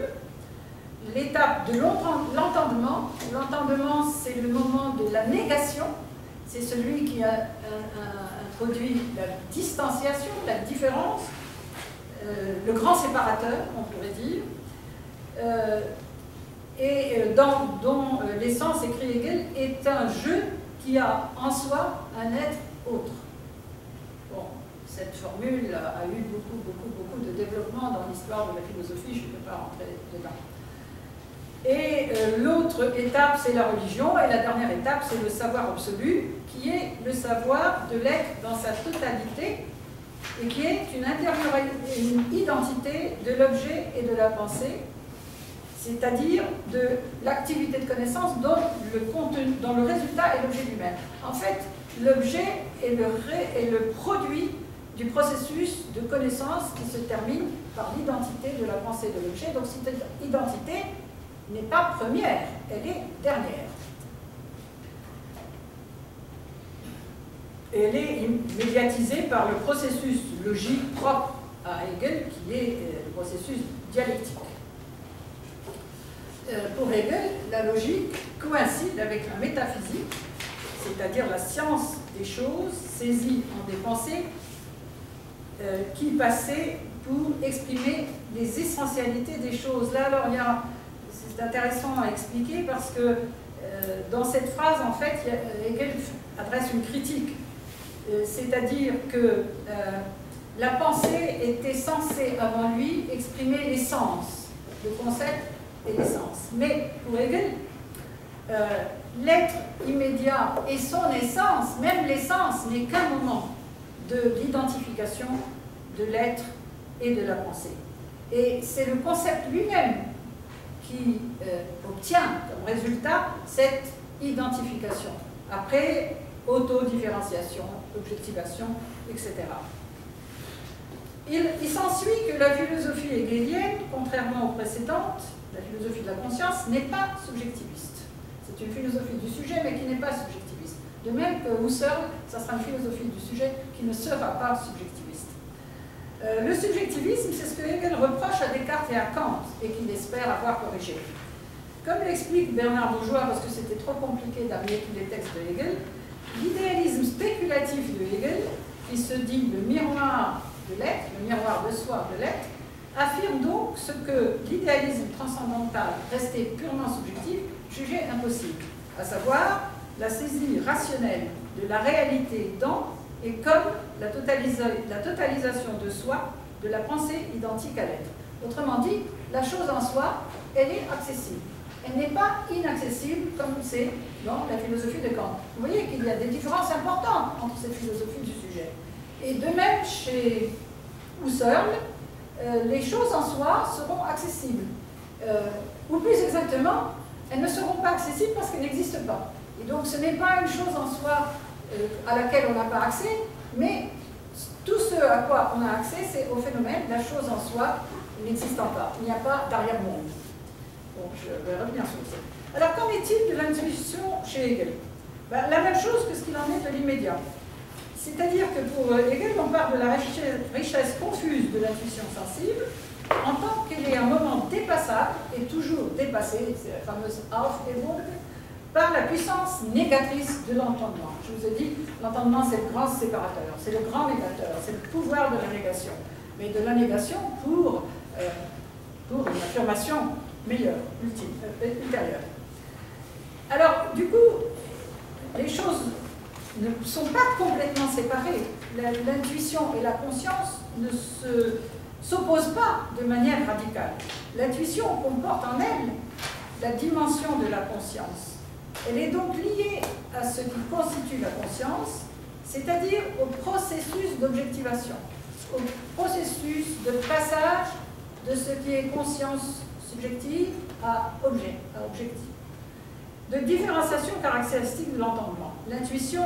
l'étape de l'entendement. L'entendement, c'est le moment de la négation, c'est celui qui a introduit la distanciation, la différence, le grand séparateur, on pourrait dire, dont l'essence, écrit Hegel, est un jeu qui a en soi un être autre. Bon, cette formule a eu beaucoup de développement dans l'histoire de la philosophie, je ne peux pas rentrer dedans. Et l'autre étape, c'est la religion, et la dernière étape, c'est le savoir absolu, qui est le savoir de l'être dans sa totalité, et qui est une identité de l'objet et de la pensée, c'est-à-dire de l'activité de connaissance dont le résultat est l'objet lui-même. En fait, l'objet est le produit du processus de connaissance qui se termine par l'identité de la pensée de l'objet. Donc cette identité n'est pas première, elle est dernière. Elle est médiatisée par le processus logique propre à Hegel, qui est le processus dialectique. Pour Hegel, la logique coïncide avec la métaphysique, c'est-à-dire la science des choses saisie en des pensées qui passaient pour exprimer les essentialités des choses. Là, alors, c'est intéressant à expliquer parce que dans cette phrase, en fait, Hegel adresse une critique. C'est-à-dire que la pensée était censée, avant lui, exprimer l'essence, le concept et l'essence. Mais pour Hegel, l'être immédiat et son essence, même l'essence, n'est qu'un moment de l'identification de l'être et de la pensée. Et c'est le concept lui-même qui obtient comme résultat cette identification. Après, autodifférenciation, objectivation, etc. Il s'ensuit que la philosophie hegelienne, contrairement aux précédentes, la philosophie de la conscience, n'est pas subjectiviste. C'est une philosophie du sujet, mais qui n'est pas subjectiviste. De même que Husserl, ça sera une philosophie du sujet qui ne sera pas subjectiviste. Le subjectivisme, c'est ce que Hegel reproche à Descartes et à Kant, et qu'il espère avoir corrigé. Comme l'explique Bernard Bourgeois, parce que c'était trop compliqué d'amener tous les textes de Hegel, l'idéalisme spéculatif de Hegel qui se dit le miroir de l'être, le miroir de soi de l'être, affirme donc ce que l'idéalisme transcendantal, resté purement subjectif, jugeait impossible, à savoir la saisie rationnelle de la réalité dans et comme la totalisation de soi de la pensée identique à l'être. Autrement dit, la chose en soi, elle est accessible. Elle n'est pas inaccessible comme c'est dans la philosophie de Kant. Vous voyez qu'il y a des différences importantes entre cette philosophie du sujet. Et de même, chez Husserl, les choses en soi seront accessibles. Ou plus exactement, elles ne seront pas accessibles parce qu'elles n'existent pas. Et donc ce n'est pas une chose en soi à laquelle on n'a pas accès, mais tout ce à quoi on a accès, c'est au phénomène, la chose en soi n'existant pas. Il n'y a pas d'arrière-monde. Bon, je vais revenir sur ça. Alors qu'en est-il de l'intuition chez Hegel? Ben, la même chose que ce qu'il en est de l'immédiat. C'est-à-dire que pour Hegel, on parle de la richesse confuse de l'intuition sensible en tant qu'elle est un moment dépassable et toujours dépassé, c'est la fameuse Aufhebung, par la puissance négatrice de l'entendement. Je vous ai dit, l'entendement c'est le grand séparateur, c'est le grand négateur, c'est le pouvoir de la négation, mais de la négation pour une affirmation meilleure, ultérieure. Alors, du coup, les choses ne sont pas complètement séparées. L'intuition et la conscience ne s'opposent pas de manière radicale. L'intuition comporte en elle la dimension de la conscience. Elle est donc liée à ce qui constitue la conscience, c'est-à-dire au processus d'objectivation, au processus de passage de ce qui est conscience subjective à objet, à objectif. De différenciation caractéristique de l'entendement. L'intuition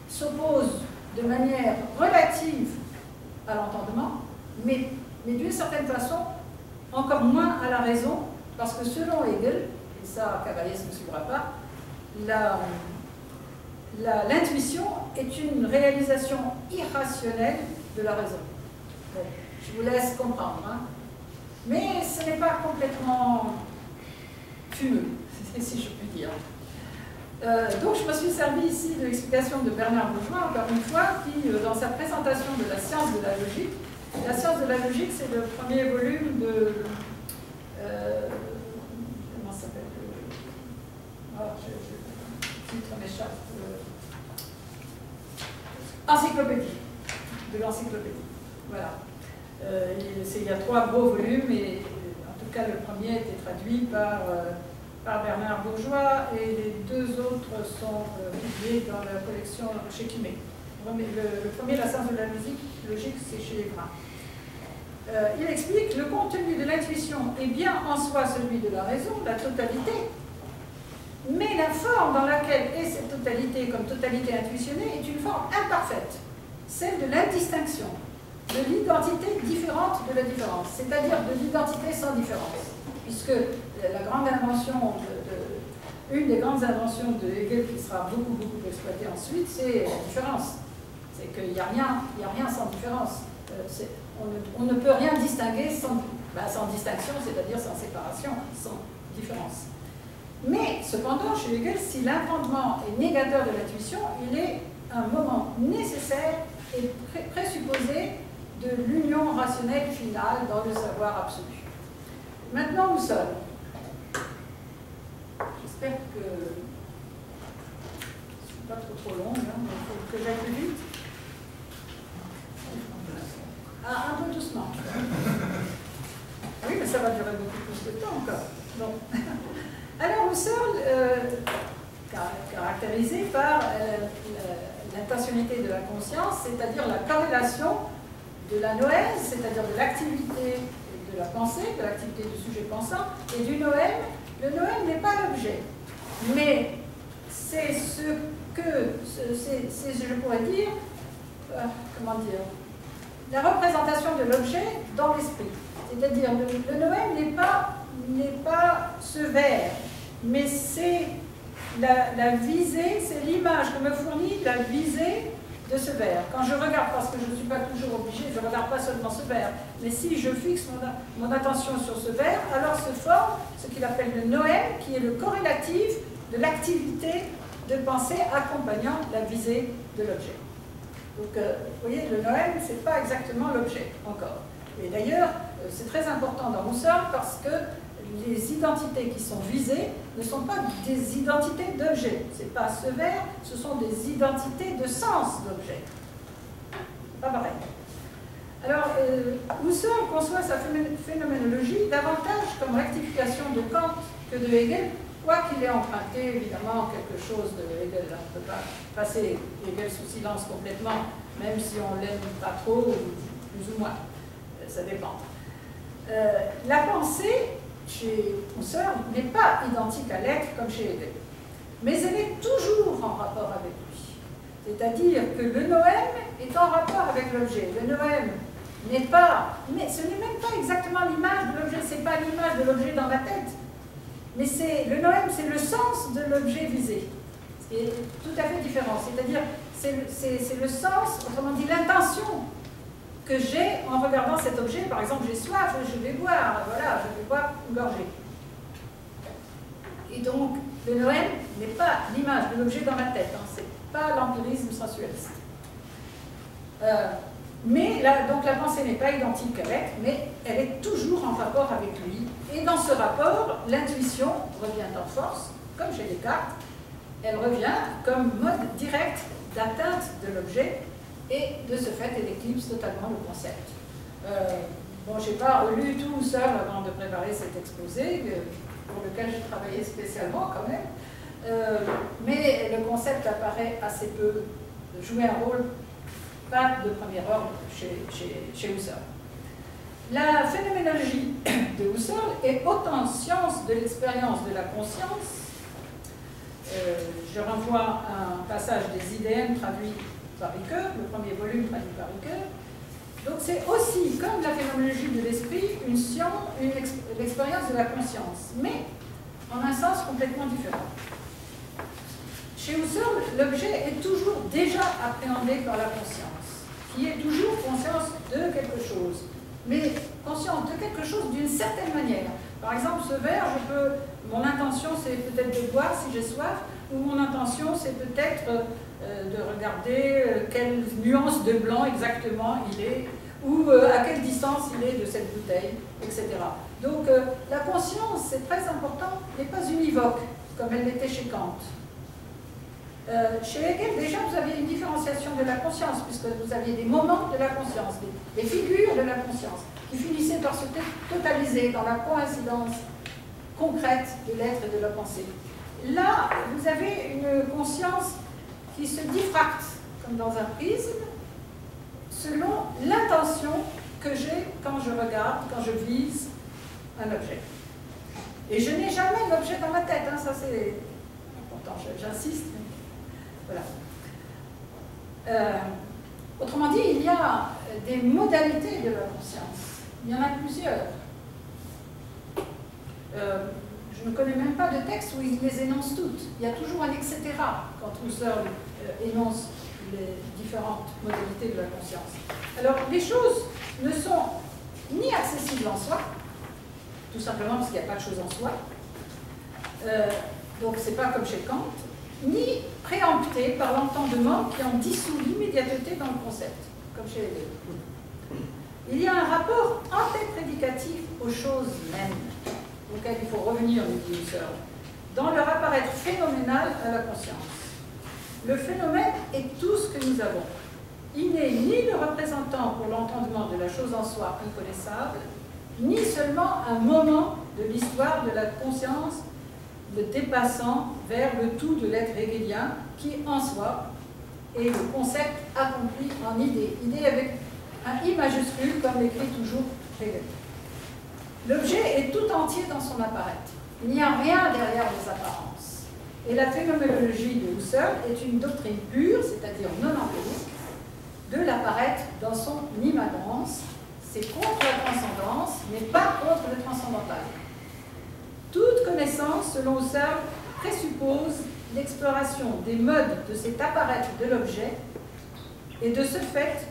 s'oppose de manière relative à l'entendement, mais d'une certaine façon encore moins à la raison, parce que selon Hegel, et ça Cavalier ne suivra pas, l'intuition est une réalisation irrationnelle de la raison. Bon, je vous laisse comprendre, hein. Mais ce n'est pas complètement fumeux, si je puis dire. Donc je me suis servi ici de l'explication de Bernard Bourgeois, encore une fois, qui, dans sa présentation de la science de la logique, c'est le premier volume de... comment ça s'appelle? Le titre m'échappe. Encyclopédie. De l'encyclopédie. Voilà. Il y a 3 gros volumes, et en tout cas le premier a été traduit par Bernard Bourgeois, et les 2 autres sont publiés dans la collection chez Quimet. Le premier, la science de la logique, c'est chez Lebrun. Il explique le contenu de l'intuition est bien en soi celui de la raison, la totalité, mais la forme dans laquelle est cette totalité comme totalité intuitionnée est une forme imparfaite, celle de l'indistinction, de l'identité différente de la différence, c'est-à-dire de l'identité sans différence, puisque la grande invention une des grandes inventions de Hegel qui sera beaucoup exploitée ensuite, c'est la différence. C'est qu'il n'y a rien sans différence. On ne peut rien distinguer sans distinction, c'est-à-dire sans séparation, sans différence. Mais cependant, chez Hegel, si l'entendement est négateur de l'intuition, il est un moment nécessaire et présupposé de l'union rationnelle finale dans le savoir absolu. Maintenant, où sommes-nous? J'espère que je ne suis pas trop longue, hein, mais il faut que j'aille plus vite. Ah, un peu doucement. Oui, mais ça va durer beaucoup plus de temps encore. Bon. Alors, Husserl, caractérisé par l'intentionnalité de la conscience, c'est-à-dire la corrélation de la noèse, c'est-à-dire de l'activité de la pensée, de l'activité du sujet pensant, et du noème. Le noème n'est pas l'objet, mais c'est je pourrais dire, comment dire, la représentation de l'objet dans l'esprit. C'est-à-dire, le noème n'est pas ce verre, mais c'est la visée, c'est l'image que me fournit la visée de ce verre. Quand je regarde, parce que je ne suis pas toujours obligée, je ne regarde pas seulement ce verre, mais si je fixe mon attention sur ce verre, alors se forme ce qu'il appelle le noème, qui est le corrélatif de l'activité de pensée accompagnant la visée de l'objet. Donc, vous voyez, le noème, ce n'est pas exactement l'objet encore. Et d'ailleurs, c'est très important dans Husserl parce que les identités qui sont visées ne sont pas des identités d'objet. Ce n'est pas ce vers, ce sont des identités de sens d'objet. Pas pareil. Alors, Husserl conçoit sa phénoménologie davantage comme rectification de Kant que de Hegel, quoiqu'il ait emprunté évidemment quelque chose de Hegel. On ne peut pas passer Hegel sous silence complètement, même si on l'aime pas trop, plus ou moins. Ça dépend. La pensée, chez Husserl, n'est pas identique à l'être comme chez Hegel, mais elle est toujours en rapport avec lui. C'est-à-dire que le noème est en rapport avec l'objet. Le noème n'est pas, mais ce n'est même pas exactement l'image de l'objet, ce n'est pas l'image de l'objet dans ma tête, mais le noème, c'est le sens de l'objet visé, ce qui est tout à fait différent. C'est-à-dire, c'est le sens, autrement dit, l'intention que j'ai en regardant cet objet. Par exemple, j'ai soif, je vais boire, voilà, je vais boire une gorgée. Et donc, le noème n'est pas l'image de l'objet dans ma tête, hein, c'est pas l'empirisme sensualiste. Donc la pensée n'est pas identique à l'être, mais elle est toujours en rapport avec lui. Et dans ce rapport, l'intuition revient en force, comme chez Descartes, elle revient comme mode direct d'atteinte de l'objet, et de ce fait, elle éclipse totalement le concept. Bon, je n'ai pas relu tout seul avant de préparer cet exposé, pour lequel j'ai travaillé spécialement quand même, mais le concept apparaît assez peu jouer un rôle pas de premier ordre chez Husserl. La phénoménologie de Husserl est autant science de l'expérience de la conscience. Je renvoie à un passage des Idéennes traduit par Ricoeur, le premier volume traduit par Ricoeur. Donc c'est aussi, comme la phénoménologie de l'esprit, une science, l'expérience de la conscience, mais en un sens complètement différent. Chez Husserl, l'objet est toujours déjà appréhendé par la conscience, qui est toujours conscience de quelque chose, mais conscience de quelque chose d'une certaine manière. Par exemple, ce verre, mon intention c'est peut-être de boire si j'ai soif, ou mon intention c'est peut-être de regarder quelle nuance de blanc exactement il est, ou à quelle distance il est de cette bouteille, etc. Donc la conscience, c'est très important, n'est pas univoque, comme elle l'était chez Kant. Chez Hegel, déjà, vous aviez une différenciation de la conscience, puisque vous aviez des moments de la conscience, des figures de la conscience, qui finissaient par se totaliser dans la coïncidence concrète de l'être et de la pensée. Là, vous avez une conscience qui se diffracte, comme dans un prisme, selon l'intention que j'ai quand je regarde, quand je vise un objet. Et je n'ai jamais l'objet dans ma tête, hein, ça c'est important, j'insiste. Voilà. Autrement dit, il y a des modalités de la conscience. Il y en a plusieurs. Je ne connais même pas de texte où il les énonce toutes. Il y a toujours un etc. quand Husserl énonce les différentes modalités de la conscience. Alors, les choses ne sont ni accessibles en soi, tout simplement parce qu'il n'y a pas de chose en soi, donc c'est pas comme chez Kant, ni préemptées par l'entendement qui en dissout l'immédiateté dans le concept, comme chez Hegel. Il y a un rapport antéprédicatif aux choses mêmes, auquel il faut revenir, nous dit Husserl, dans leur apparaître phénoménal à la conscience. Le phénomène est tout ce que nous avons. Il n'est ni le représentant pour l'entendement de la chose en soi inconnaissable, ni seulement un moment de l'histoire de la conscience, le dépassant vers le tout de l'être hegelien, qui en soi est le concept accompli en idée. Idée avec un I majuscule, comme l'écrit toujours Hegel. L'objet est tout entier dans son apparaître. Il n'y a rien derrière les apparences. Et la phénoménologie de Husserl est une doctrine pure, c'est-à-dire non empirique, de l'apparaître dans son immanence. C'est contre la transcendance, mais pas contre le transcendantal. Toute connaissance, selon Husserl, présuppose l'exploration des modes de cet apparaître de l'objet, et de ce fait,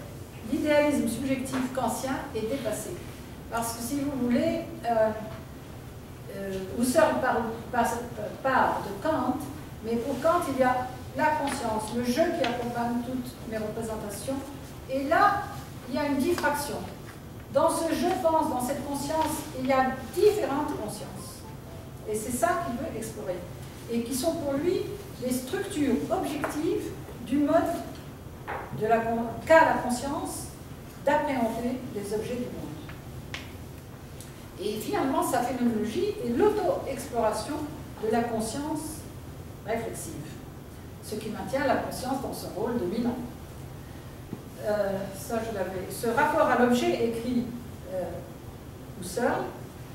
l'idéalisme subjectif kantien est dépassé. Parce que si vous voulez, Husserl part de Kant Mais pour Kant, il y a la conscience, le jeu qui accompagne toutes mes représentations. Et là, il y a une diffraction. Dans ce je pense, dans cette conscience, il y a différentes consciences. Et c'est ça qu'il veut explorer. Et qui sont pour lui les structures objectives du mode qu'a la conscience d'appréhender les objets du monde. Et finalement, sa phénoménologie est l'auto-exploration de la conscience réflexive, ce qui maintient la conscience dans son rôle dominant. Ça, je l'avais. Ce rapport à l'objet, écrit Husserl,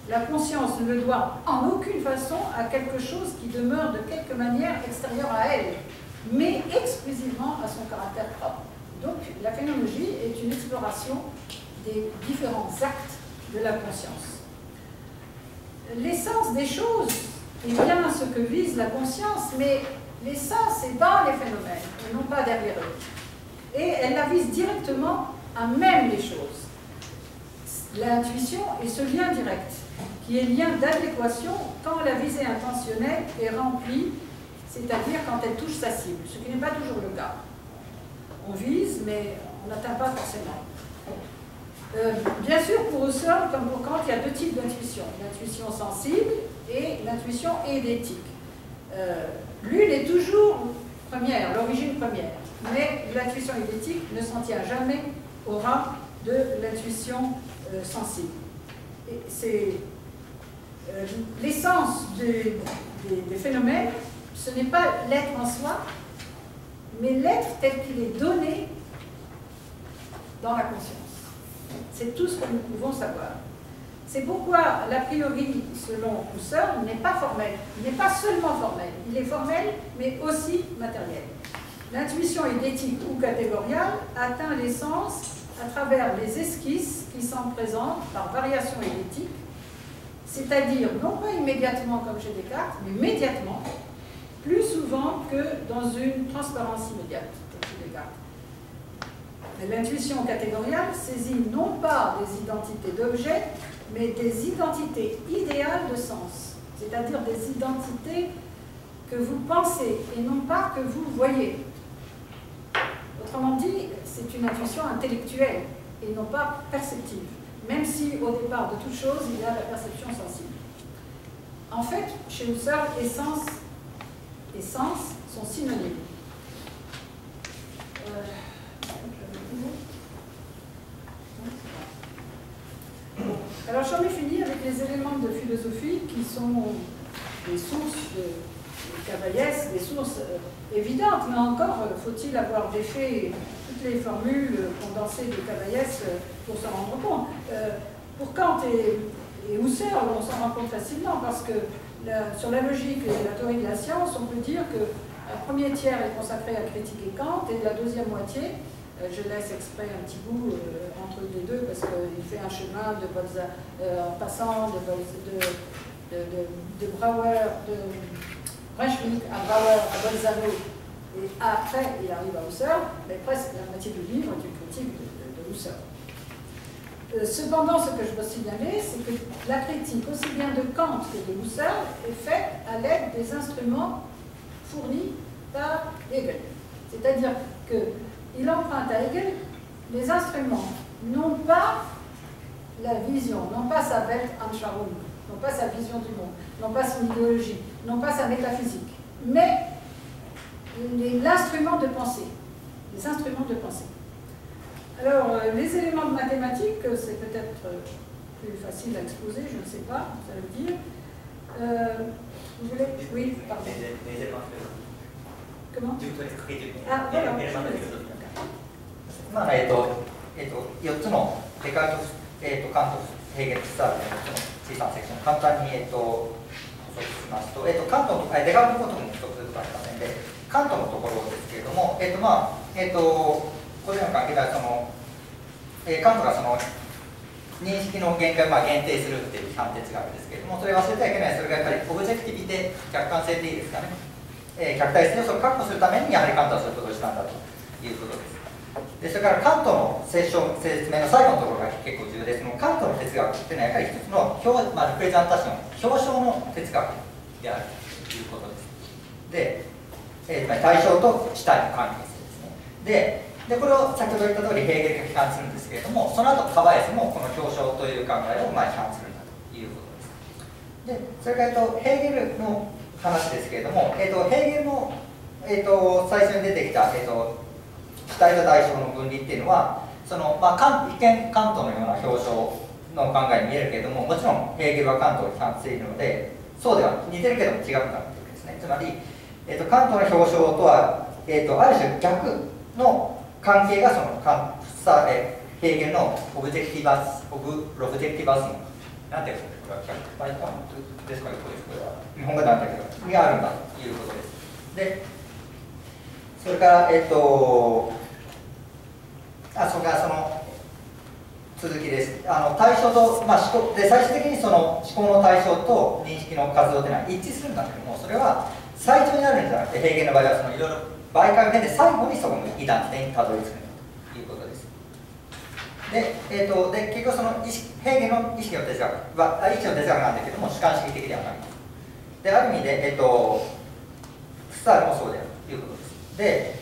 la conscience ne le doit en aucune façon à quelque chose qui demeure de quelque manière extérieur à elle, mais exclusivement à son caractère propre. Donc, la phénoménologie est une exploration des différents actes de la conscience. L'essence des choses est bien ce que vise la conscience, mais l'essence est dans les phénomènes, et non pas derrière eux. Et elle la vise directement à même les choses. L'intuition est ce lien direct, qui est lien d'adéquation quand la visée intentionnelle est remplie, c'est-à-dire quand elle touche sa cible, ce qui n'est pas toujours le cas. On vise, mais on n'atteint pas forcément. Bien sûr, pour Husserl, comme pour Kant, il y a deux types d'intuition. L'intuition sensible et l'intuition édétique. L'une est toujours première, l'origine première, mais l'intuition édétique ne s'en tient jamais au rang de l'intuition sensible. C'est l'essence des phénomènes, ce n'est pas l'être en soi, mais l'être tel qu'il est donné dans la conscience. C'est tout ce que nous pouvons savoir. C'est pourquoi l'a priori, selon Husserl, n'est pas formel. Il n'est pas seulement formel. Il est formel, mais aussi matériel. L'intuition édétique ou catégoriale atteint l'essence à travers les esquisses qui s'en présentent par variation édétique, c'est-à-dire non pas immédiatement comme chez Descartes, mais médiatement, plus souvent que dans une transparence immédiate, comme chez Descartes. L'intuition catégoriale saisit non pas des identités d'objets, mais des identités idéales de sens, c'est-à-dire des identités que vous pensez et non pas que vous voyez. Autrement dit, c'est une intuition intellectuelle et non pas perceptive, même si au départ de toute chose, il y a la perception sensible. En fait, chez Husserl, essence et sens sont synonymes. Alors j'en ai fini avec les éléments de philosophie qui sont des sources de Cavaillès, des sources évidentes, mais encore faut-il avoir défait toutes les formules condensées de Cavaillès pour s'en rendre compte. Pour Kant et Husserl, on s'en rend compte facilement parce que sur la logique et la théorie de la science, on peut dire que un premier tiers est consacré à critiquer Kant et la deuxième moitié, je laisse exprès un petit bout entre les deux parce qu'il fait un chemin en passant de Brauer, de Brunswick à Brauer, à Bolzano, et après il arrive à Husserl, mais presque la moitié du livre est une critique de Husserl. Cependant, ce que je veux signaler, c'est que la critique, aussi bien de Kant que de Husserl, est faite à l'aide des instruments fournis par Hegel. C'est-à-dire qu'il emprunte à Hegel les instruments, non pas la vision, non pas sa Weltanschauung, non pas sa vision du monde, non pas son idéologie, non pas sa métaphysique, mais l'instrument de pensée, les instruments de pensée. Alors, les éléments de mathématiques, c'est peut-être plus facile à exposer, je ne sais pas, vous allez le dire. Vous voulez? Oui, pardon. Les éléments de philosophie. Comment? Ah, voilà. 4つのデカルト、カント、ヘーゲル、スタールの小さなセクション、簡単に補足しますと、カントのデカルトごとに一つずつありませんで、カントのところですけれども、これらの関係ではカントが認識の限界を限定するっていう批判哲学ですけれども、それ忘れてはいけない、それがやっぱりオブジェクティビティ、客観性でいいですかね、客体性を確保するためにやはりカントはそういうことをしたんだということです。でそれからカントの説明の最後のところが結構重要です。カントの哲学っていうのはやはり一つのリプレゼンタション、表彰の哲学であるということです。で、対象と主体の関係性ですね。でこれを先ほど言った通りヘーゲルが批判するんですけれども、その後カバエスもこの表彰という考えを批判するんだということです。でそれからヘーゲルの話ですけれども、ヘーゲルの、最初に出てきた、主体と対象の分離っていうのはその、一見カントのような表彰の考えに見えるけれども、もちろんヘーゲルはカントを批判しているので、そうでは似てるけども違うんだっていうことですね。つまり、カントの表彰とは、ある種逆の関係がそのヘーゲルのオブジェクティバスムなんていうこれはですかね、これは日本語なんだけどがあるんだということです。でそれからそれからその続きです。対象と、思考で最終的にその思考の対象と認識の活動というのは一致するんだけども、それは最初になるんじゃなくて、ヘーゲルの場合はそのいろいろ媒介を経て最後にそこの異断点にたどり着くということです。で結局そのヘーゲルの意識の哲学なんだけども主観主義的ではないで、ある意味で、フッサールもそうであるということです。で、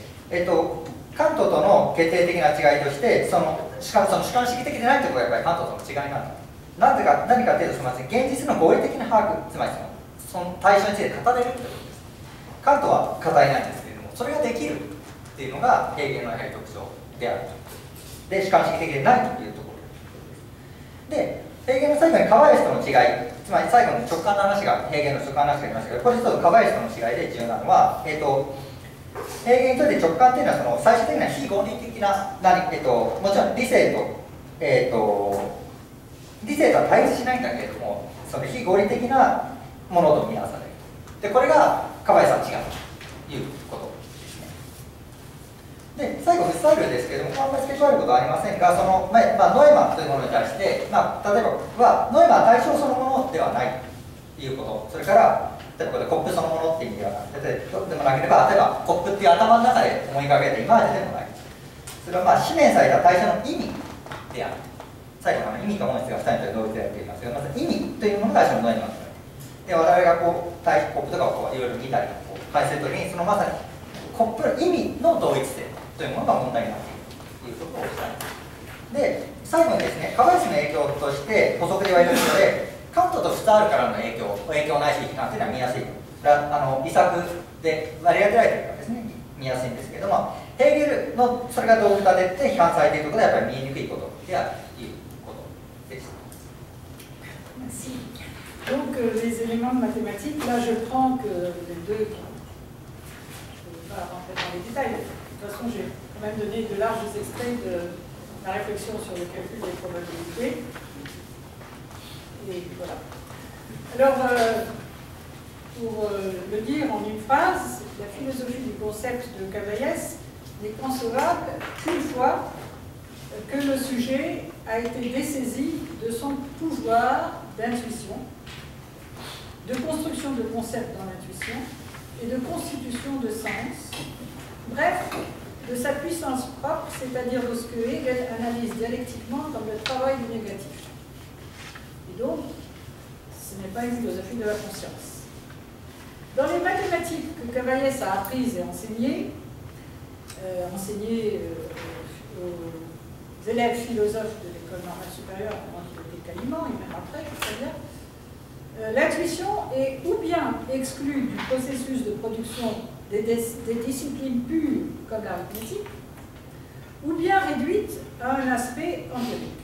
カントとの決定的な違いとして、その主観主義的でないところがやっぱりカントとの違いなんだ。何かというと、現実の合理的な把握、つまりその対象について語れるということです。カントは語れないんですけれども、それができるっていうのがヘーゲルのやはり特徴であると。で、主観主義的でないというところです。で、ヘーゲルの最後にカバエスとの違い、つまり最後の直感の話が、ヘーゲルの直感の話がありましたけど、これちょっとカバエスとの違いで重要なのは、ヘーゲルにとって直感というのはその最終的な非合理的なもちろん理性とは対立しないんだけれども、その非合理的なものと見なされる。で、これがカバエスは違うということですね。で、最後、フッサールですけれども、あんまり付け加えることはありませんが、そのノエマンというものに対して、例えばノエマンは対象そのものではないということ、それから例えばコップそのものっていう意味ではなくて、でもなければ、例えばコップっていう頭の中で思いかけてイマージでもない。それは思念された対象の意味である。最後の意味と本質が2人と同一でやっていますが、まず意味というものが最初のノエマンで、我々がコップとかをいろいろ見たり解説するときに、そのまさにコップの意味の同一性というものが問題になっているということをおっしゃいます。で、最後にですね、カバエスの影響として補足で言われるので、カントとフッサールからの影響ないし批判というのは見やすい。遺作で割り当てられているからですね、見やすいんですけれども、ヘーゲルのそれが同時立てて批判されていることはやっぱり見えにくいことであるということです。Merci. Donc les éléments mathématiques, là je prends que les deux, je ne vais pas rentrer dans les détails, de toute façon j'ai quand même donné de larges extraits de la réflexion sur le calcul des probabilités. Et voilà. Alors, pour le dire en une phrase, la philosophie du concept de Cavaillès n'est concevable qu'une fois que le sujet a été dessaisi de son pouvoir d'intuition, de construction de concepts dans l'intuition et de constitution de sens, bref, de sa puissance propre, c'est-à-dire de ce que Hegel analyse dialectiquement comme le travail du négatif. Et donc, ce n'est pas une philosophie de la conscience. Dans les mathématiques que Cavaillès a apprises et enseignées, aux élèves philosophes de l'école normale supérieure, pendant qu'il était Caliment, et même après, c'est-à-dire, l'intuition est ou bien exclue du processus de production des disciplines pures comme l'arithmétique, ou bien réduite à un aspect empirique.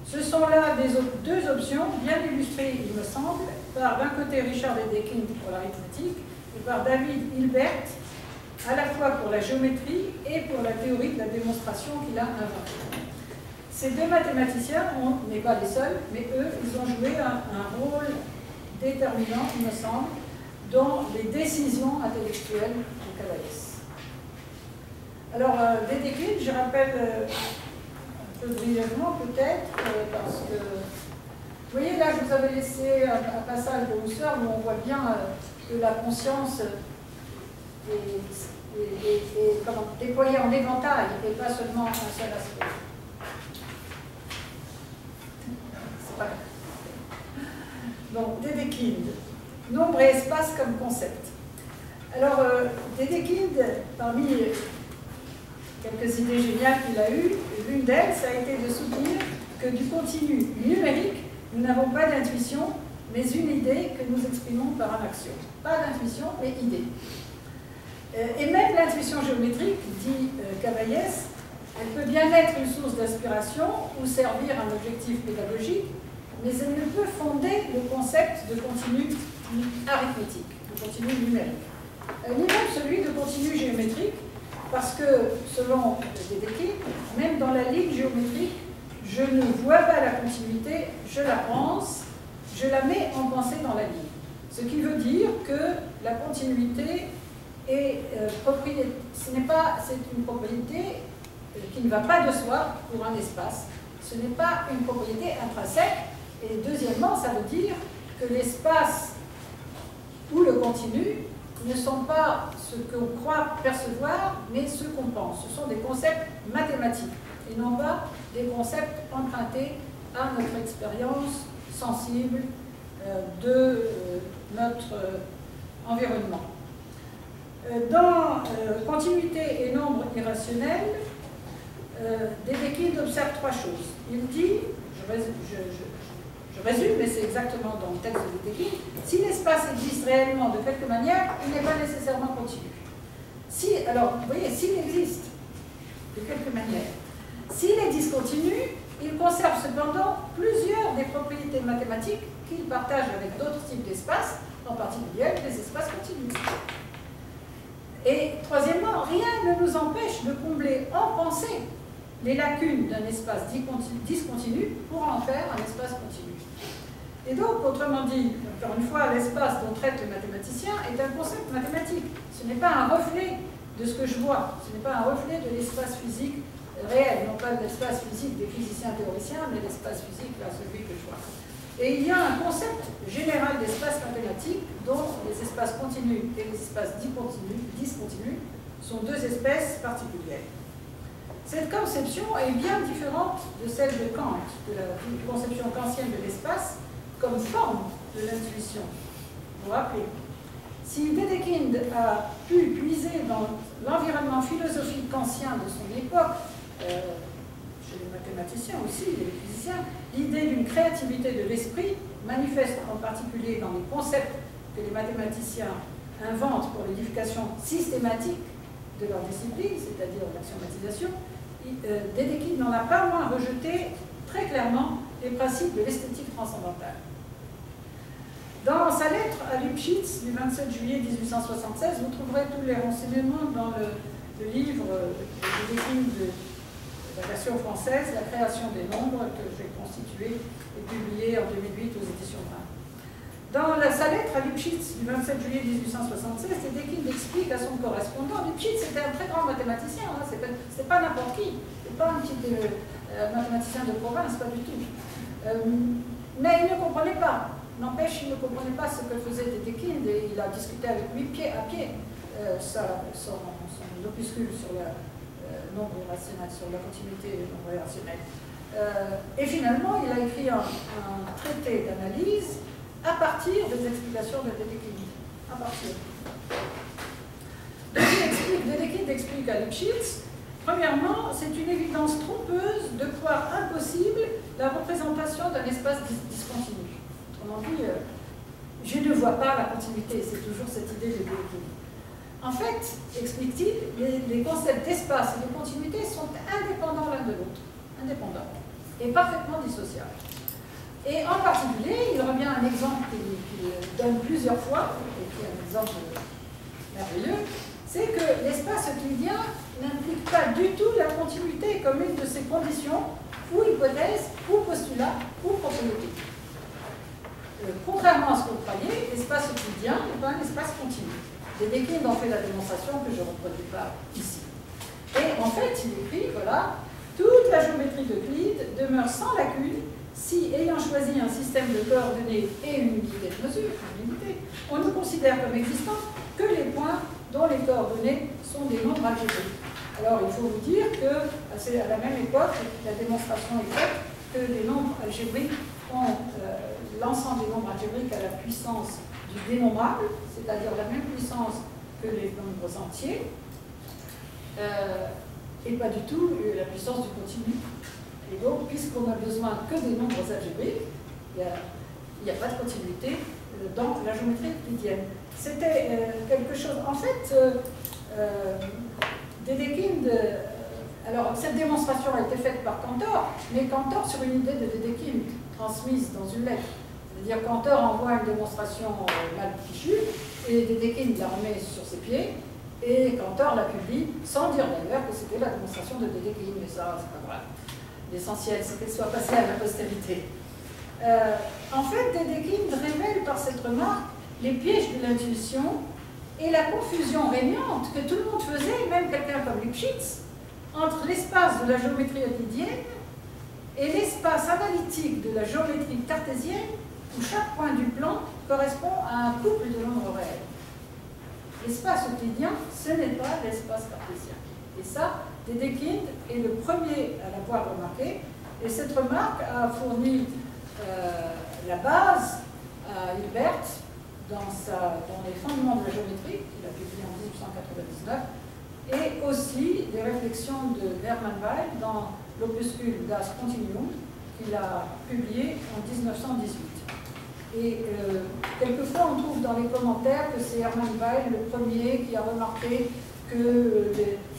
Ce sont là deux options bien illustrées, il me semble, par d'un côté Richard Dedekind pour l'arithmétique et par David Hilbert, à la fois pour la géométrie et pour la théorie de la démonstration qu'il a inventée. Ces deux mathématiciens, on n'est pas les seuls, mais eux, ils ont joué un rôle déterminant, il me semble, dans les décisions intellectuelles de Cavaillès. Alors, Dedekind, je rappelle un peu brièvement peut-être, parce que, vous voyez là, je vous avais laissé un passage de Husserl où on voit bien que la conscience est déployée en éventail et pas seulement un seul aspect. C'est pas grave. Donc, Dedekind, nombre et espace comme concept. Alors, Dedekind, parmi quelques idées géniales qu'il a eues, l'une d'elles, ça a été de soutenir que du continu numérique, nous n'avons pas d'intuition, mais une idée que nous exprimons par une action. Pas d'intuition, mais idée. Et même l'intuition géométrique, dit Cavaillès, elle peut bien être une source d'inspiration ou servir un objectif pédagogique, mais elle ne peut fonder le concept de continu arithmétique, de continu numérique. Ni même celui de continu géométrique, parce que, selon Dedekind, même dans la ligne géométrique, je ne vois pas la continuité, je la pense, je la mets en pensée dans la ligne. Ce qui veut dire que la continuité est c'est une propriété qui ne va pas de soi pour un espace. Ce n'est pas une propriété intrinsèque. Et deuxièmement, ça veut dire que l'espace ou le continu ne sont pas ce qu'on croit percevoir, mais ce qu'on pense. Ce sont des concepts mathématiques et non pas des concepts empruntés à notre expérience sensible de notre environnement. Dans continuité et nombre irrationnel, Dedekind observe trois choses. Il dit, je résume, mais c'est exactement dans le texte de Dedekind, si l'espace existe réellement de quelque manière, il n'est pas nécessairement continu. Alors, vous voyez, s'il existe de quelque manière, s'il est discontinu, il conserve cependant plusieurs des propriétés mathématiques qu'il partage avec d'autres types d'espaces, en particulier avec les espaces continus. Et troisièmement, rien ne nous empêche de combler en pensée les lacunes d'un espace discontinu pour en faire un espace continu. Et donc, autrement dit, encore une fois, l'espace dont traite le mathématicien est un concept mathématique. Ce n'est pas un reflet de ce que je vois, ce n'est pas un reflet de l'espace physique réel, non pas de l'espace physique des physiciens théoriciens, mais l'espace physique, là, celui que je vois. Et il y a un concept général d'espace mathématique dont les espaces continus et les espaces discontinus sont deux espèces particulières. Cette conception est bien différente de celle de Kant, de la conception kantienne de l'espace, comme forme de l'intuition. Vous vous rappelez, si Dedekind a pu puiser dans l'environnement philosophique kantien de son époque, chez les mathématiciens aussi, les physiciens, l'idée d'une créativité de l'esprit manifeste en particulier dans les concepts que les mathématiciens inventent pour l'édification systématique de leur discipline, c'est-à-dire l'axiomatisation. Dedekind n'en a pas moins rejeté très clairement les principes de l'esthétique transcendantale. Dans sa lettre à Lipschitz du 27 juillet 1876, vous trouverez tous les renseignements dans le livre de Dedekind de la version française, La création des nombres, que j'ai constitué et publié en 2008 aux éditions Brun. Dans sa lettre à Lipschitz du 27 juillet 1876, Dedekind explique à son correspondant, Lipschitz était un très grand mathématicien, hein, c'est pas n'importe qui, c'est pas un petit mathématicien de province, pas du tout. Mais il ne comprenait pas. N'empêche, il ne comprenait pas ce que faisait Dedekind et il a discuté avec lui pied à pied son opuscule sur le nombre irrationnel, sur la continuité du nombre irrationnel. Et finalement, il a écrit un traité d'analyse à partir des explications de Dedekind. À partir. Dedekind explique à Lipschitz, premièrement, c'est une évidence trompeuse de croire impossible la représentation d'un espace discontinu. Autrement dit, je ne vois pas la continuité, c'est toujours cette idée de Dedekind. En fait, explique-t-il, les concepts d'espace et de continuité sont indépendants l'un de l'autre, indépendants, et parfaitement dissociables. Et en particulier, il revient à un exemple qu'il donne plusieurs fois, et qui est un exemple merveilleux, c'est que l'espace euclidien n'implique pas du tout la continuité comme une de ses conditions, ou hypothèse, ou postulat, ou propriété. Contrairement à ce que vous croyez, l'espace euclidien n'est pas un espace continu. Dedekind en fait la démonstration que je ne reproduis pas ici. Et en fait, il écrit, voilà, toute la géométrie d'Euclide demeure sans lacune si, ayant choisi un système de coordonnées et une unité de mesure, on ne considère comme existant que les points dont les coordonnées sont des nombres algébriques. Alors, il faut vous dire que c'est à la même époque, la démonstration est faite, que les nombres algébriques ont l'ensemble des nombres algébriques à la puissance du dénombrable, c'est-à-dire la même puissance que les nombres entiers, et pas du tout la puissance du continu. Et donc, puisqu'on a besoin que des nombres algébriques, il n'y a pas de continuité dans la géométrie euclidienne. C'était quelque chose... En fait, Dedekind... alors, cette démonstration a été faite par Cantor, mais Cantor sur une idée de Dedekind, transmise dans une lettre. C'est-à-dire Cantor envoie une démonstration mal fichue, et Dedekind la remet sur ses pieds, et Cantor la publie, sans dire d'ailleurs que c'était la démonstration de Dedekind, mais ça, c'est pas grave. L'essentiel, c'est qu'elle soit passée à la postérité. En fait, Dedekind révèle par cette remarque les pièges de l'intuition et la confusion régnante que tout le monde faisait, même quelqu'un comme Lipschitz, entre l'espace de la géométrie euclidienne et l'espace analytique de la géométrie cartésienne, où chaque point du plan correspond à un couple de nombres réels. L'espace euclidien, ce n'est pas l'espace cartésien. Et ça, Dedekind est le premier à l'avoir remarqué, et cette remarque a fourni la base à Hilbert dans les fondements de la géométrie, qu'il a publié en 1899, et aussi des réflexions de Hermann Weyl dans l'opuscule Das Continuum, qu'il a publié en 1918. Et quelquefois, on trouve dans les commentaires que c'est Hermann Weyl le premier qui a remarqué que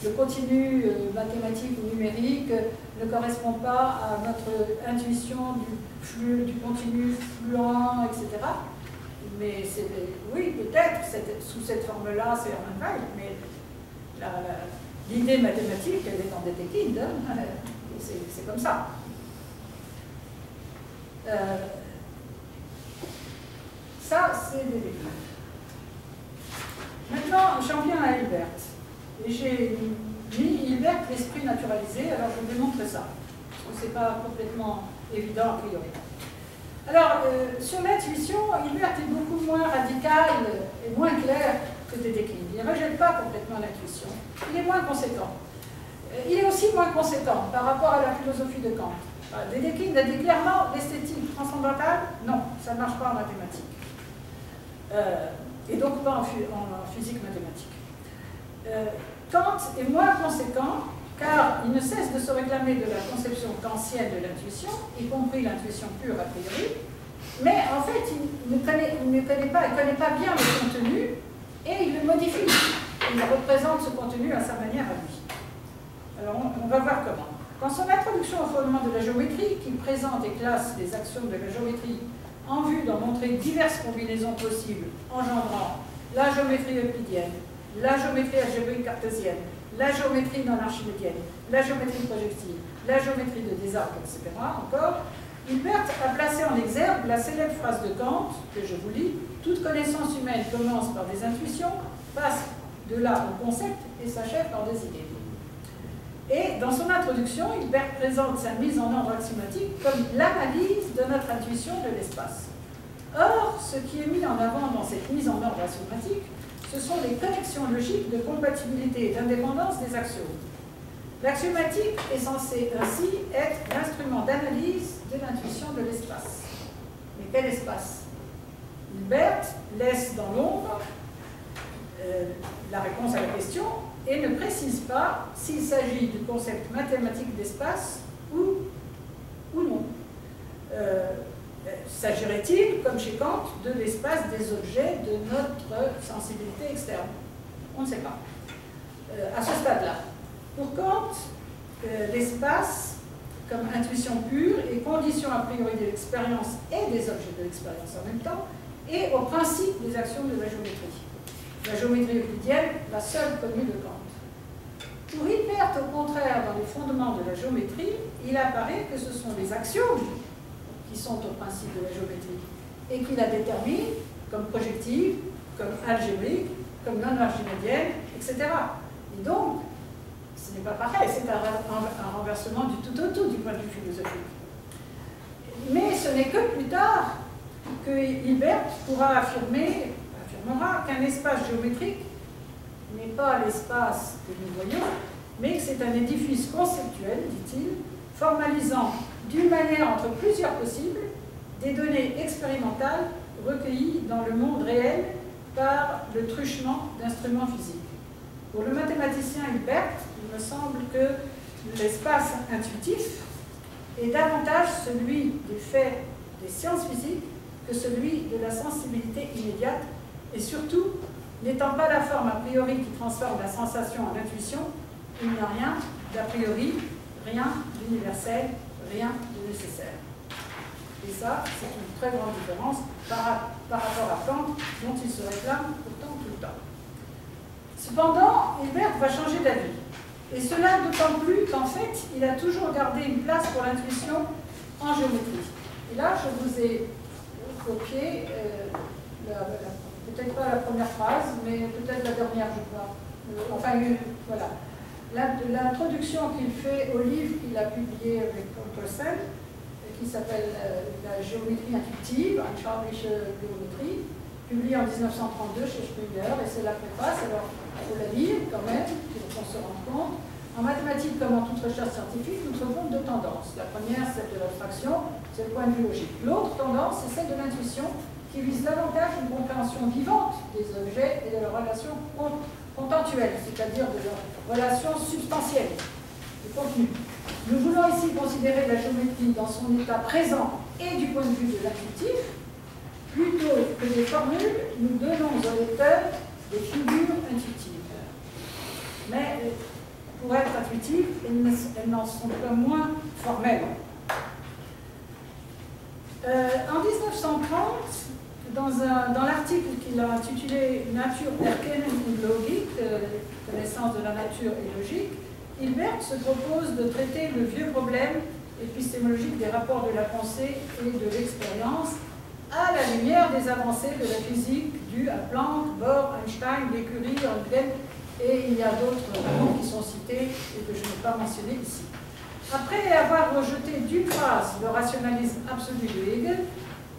le continu mathématique ou numérique ne correspond pas à notre intuition du continu fluent, etc. Mais oui, peut-être, sous cette forme-là, c'est Hermann Weyl, mais l'idée mathématique, elle est en Dedekind, hein, c'est comme ça. Ça, c'est Dedekind. Maintenant, j'en viens à Hilbert. Et j'ai mis Hilbert l'esprit naturalisé, alors je vais montrer ça. Parce que ce n'est pas complètement évident a priori. Alors, sur l'intuition, Hilbert est beaucoup moins radical et moins clair que Dedekind. Il ne rejette pas complètement l'intuition. Il est moins conséquent. Il est aussi moins conséquent par rapport à la philosophie de Kant. Dedekind a dit clairement l'esthétique transcendantale, non, ça ne marche pas en mathématiques. Et donc pas en physique mathématique. Kant est moins conséquent car il ne cesse de se réclamer de la conception kantienne de l'intuition, y compris l'intuition pure a priori, mais en fait il ne connaît pas bien le contenu et il le modifie. Il représente ce contenu à sa manière à lui. Alors on va voir comment. Dans son introduction au fondement de la géométrie, qui présente et classe les actions de la géométrie en vue d'en montrer diverses combinaisons possibles, engendrant la géométrie euclidienne, la géométrie algébrique cartésienne, la géométrie non archimédienne, la géométrie projective, la géométrie de Desargues, etc. Encore, Hilbert a placé en exergue la célèbre phrase de Kant, que je vous lis, « Toute connaissance humaine commence par des intuitions, passe de là au concept et s'achève par des idées. » Et dans son introduction, Hilbert présente sa mise en ordre axiomatique comme l'analyse de notre intuition de l'espace. Or, ce qui est mis en avant dans cette mise en ordre axiomatique, ce sont les connexions logiques de compatibilité et d'indépendance des axiomes. L'axiomatique est censée ainsi être l'instrument d'analyse de l'intuition de l'espace. Mais quel espace? Hilbert laisse dans l'ombre la réponse à la question et ne précise pas s'il s'agit du concept mathématique d'espace ou non. S'agirait-il, comme chez Kant, de l'espace des objets de notre sensibilité externe? On ne sait pas. À ce stade-là. Pour Kant, l'espace, comme intuition pure, est condition a priori de l'expérience et des objets de l'expérience en même temps, et au principe des actions de la géométrie. La géométrie euclidienne, la seule connue de Kant. Pour Hilbert, au contraire, dans les fondements de la géométrie, il apparaît que ce sont les axiomes qui sont au principe de la géométrie et qui la déterminent comme projective, comme algébrique, comme non archimédienne, etc. Et donc, ce n'est pas pareil, c'est un renversement du tout au tout du point de vue philosophique. Mais ce n'est que plus tard que Hilbert pourra affirmera qu'un espace géométrique n'est pas l'espace que nous voyons, mais que c'est un édifice conceptuel, dit-il, formalisant d'une manière entre plusieurs possibles des données expérimentales recueillies dans le monde réel par le truchement d'instruments physiques. Pour le mathématicien Hilbert, il me semble que l'espace intuitif est davantage celui des faits des sciences physiques que celui de la sensibilité immédiate, et surtout, n'étant pas la forme a priori qui transforme la sensation en intuition, il n'y a rien d'a priori, rien d'universel, rien de nécessaire. Et ça, c'est une très grande différence par rapport à Kant, dont il se réclame pourtant tout le temps. Cependant, Hilbert va changer d'avis. Et cela d'autant plus qu'en fait, il a toujours gardé une place pour l'intuition en géométrie. Et là, je vous ai copié, peut-être pas la première phrase, mais peut-être la dernière, je crois. Voilà. L'introduction qu'il fait au livre qu'il a publié avec Purcell, qui s'appelle La géométrie intuitive, Anschauliche Geometrie, publié en 1932 chez Springer, et c'est la préface, alors il faut la lire quand même, pour qu'on se rende compte. En mathématiques, comme en toute recherche scientifique, nous trouvons deux tendances. La première, celle de l'abstraction, c'est le point de vue logique. L'autre tendance, c'est celle de l'intuition, qui vise davantage une compréhension vivante des objets et de leurs relations contentuelles, c'est-à-dire de leurs relations substantielles, de contenu. Nous voulons ici considérer la géométrie dans son état présent et du point de vue de l'intuitif. Plutôt que des formules, nous donnons au lecteur des figures intuitives. Mais pour être intuitives, elles n'en sont pas moins formelles. En 1930, dans l'article qu'il a intitulé Natur erkennen und Logik, connaissance de la nature et logique, Hilbert se propose de traiter le vieux problème épistémologique des rapports de la pensée et de l'expérience à la lumière des avancées de la physique dues à Planck, Bohr, Einstein, Curie, Röntgen, et il y a d'autres noms qui sont cités et que je n'ai pas mentionnés ici. Après avoir rejeté d'une phrase le rationalisme absolu de Hegel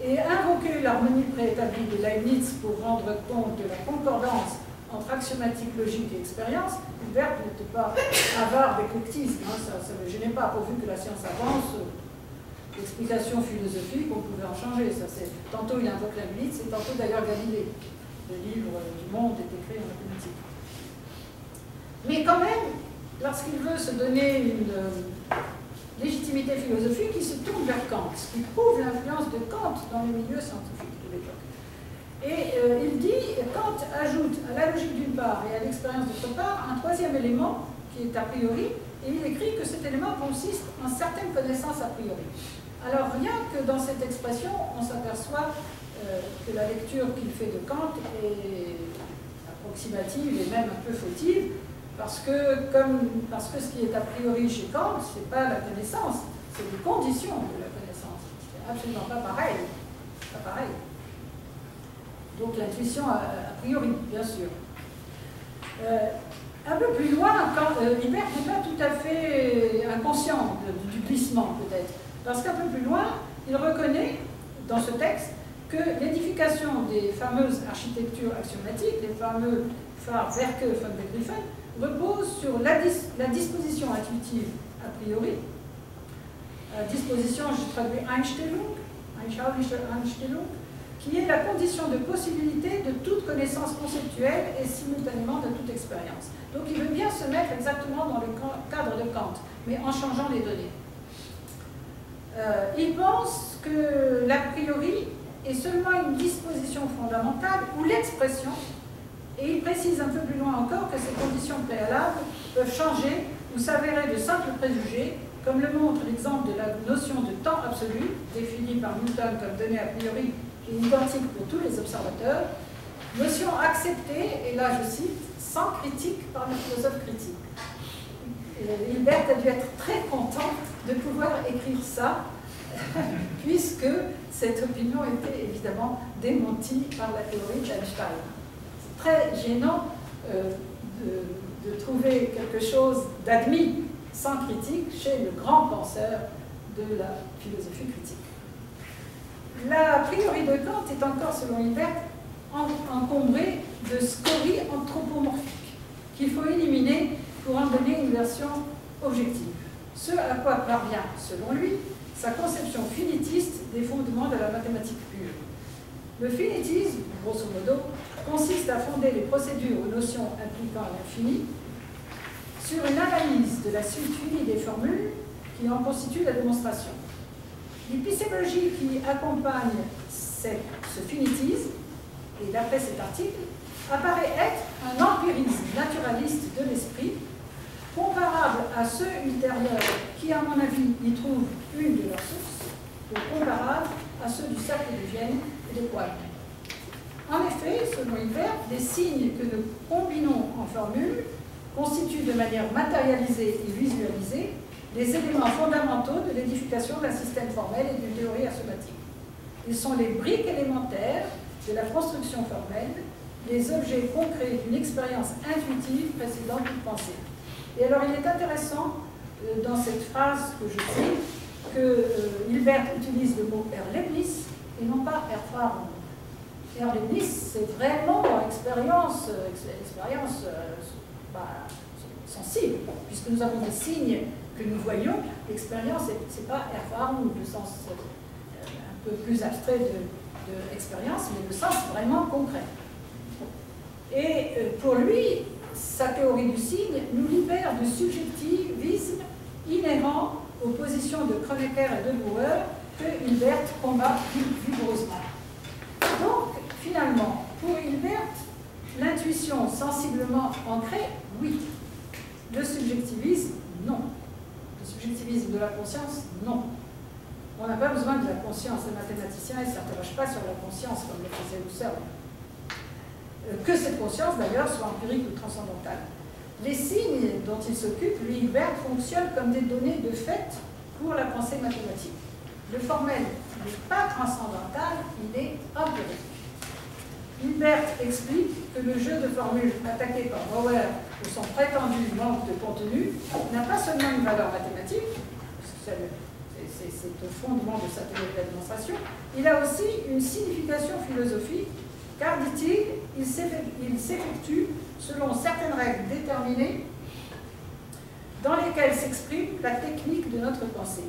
et invoqué l'harmonie préétablie de Leibniz pour rendre compte de la concordance entre axiomatique, logique et expérience, Hilbert n'était pas avare d'éclectisme, hein, ça ne me gênait pas, pourvu que la science avance. L'explication philosophique, on pouvait en changer. Tantôt il invoque Leibniz et tantôt d'ailleurs Galilée. Le livre du Monde est écrit en mathématiques. Mais quand même, lorsqu'il veut se donner une légitimité philosophique, il se tourne vers Kant, ce qui prouve l'influence de Kant dans les milieux scientifiques de l'époque. Et il dit, Kant ajoute à la logique d'une part et à l'expérience d'autre part un troisième élément qui est a priori, et il écrit que cet élément consiste en certaines connaissances a priori. Alors rien que dans cette expression, on s'aperçoit que la lecture qu'il fait de Kant est approximative et même un peu fautive, parce que ce qui est a priori chez Kant, ce n'est pas la connaissance, c'est les conditions de la connaissance. C'est absolument pas pareil. Pas pareil. Donc l'intuition a priori, bien sûr. Un peu plus loin, Hilbert n'est pas tout à fait inconscient du glissement, peut-être. Parce qu'un peu plus loin, il reconnaît, dans ce texte, que l'édification des fameuses architectures axiomatiques, les fameux phares Werke von Begriffen, repose sur la disposition intuitive a priori. Disposition, je traduis Einstellung, Anschauliche Einstellung, qui est la condition de possibilité de toute connaissance conceptuelle et simultanément de toute expérience. Donc il veut bien se mettre exactement dans le cadre de Kant, mais en changeant les données. Il pense que l'a priori est seulement une disposition fondamentale ou l'expression, et il précise un peu plus loin encore que ces conditions préalables peuvent changer ou s'avérer de simples préjugés, comme le montre l'exemple de la notion de temps absolu, définie par Newton comme donnée a priori et identique pour tous les observateurs, notion acceptée, et là je cite, sans critique par le philosophe critique. Hilbert a dû être très content de pouvoir écrire ça, puisque cette opinion était évidemment démentie par la théorie d'Einstein. C'est très gênant de trouver quelque chose d'admis sans critique chez le grand penseur de la philosophie critique. La priori de Kant est encore, selon Hilbert, encombrée de scories anthropomorphiques qu'il faut éliminer pour en donner une version objective. Ce à quoi parvient, selon lui, sa conception finitiste des fondements de la mathématique pure. Le finitisme, grosso modo, consiste à fonder les procédures aux notions impliquant l'infini sur une analyse de la suite finie des formules qui en constituent la démonstration. L'épistémologie qui accompagne ce finitisme, et d'après cet article, apparaît être un empirisme naturaliste de l'esprit, comparable à ceux ultérieurs qui, à mon avis, y trouvent une de leurs sources, ou comparable à ceux du cercle de Vienne et de Poigne. En effet, selon Hilbert, les signes que nous combinons en formules constituent de manière matérialisée et visualisée les éléments fondamentaux de l'édification d'un système formel et d'une théorie axiomatique. Ils sont les briques élémentaires de la construction formelle, les objets concrets d'une expérience intuitive précédant toute pensée. Et alors il est intéressant, dans cette phrase que je cite, que Hilbert utilise le mot Erlebnis et non pas Erfahrung. Erlebnis, c'est vraiment expérience sensible, puisque nous avons des signes que nous voyons. L'expérience, ce n'est pas Erfahrung, le sens un peu plus abstrait de expérience, mais le sens vraiment concret. Et pour lui, sa théorie du signe nous libère du subjectivisme inhérent aux positions de Kronecker et de Bauer que Hilbert combat vigoureusement. Donc, finalement, pour Hilbert, l'intuition sensiblement ancrée, oui. Le subjectivisme, non. Le subjectivisme de la conscience, non. On n'a pas besoin de la conscience. Les mathématiciens ne s'interrogent pas sur la conscience comme le faisait Husserl. Que cette conscience, d'ailleurs, soit empirique ou transcendantale. Les signes dont il s'occupe, lui, Hilbert, fonctionnent comme des données de fait pour la pensée mathématique. Le formel n'est pas transcendantal, il est empirique. Hilbert explique que le jeu de formules attaqué par Bauer pour son prétendu manque de contenu n'a pas seulement une valeur mathématique, c'est au fondement de sa théorie de la démonstration, il a aussi une signification philosophique, car, dit-il, il s'effectue selon certaines règles déterminées dans lesquelles s'exprime la technique de notre pensée.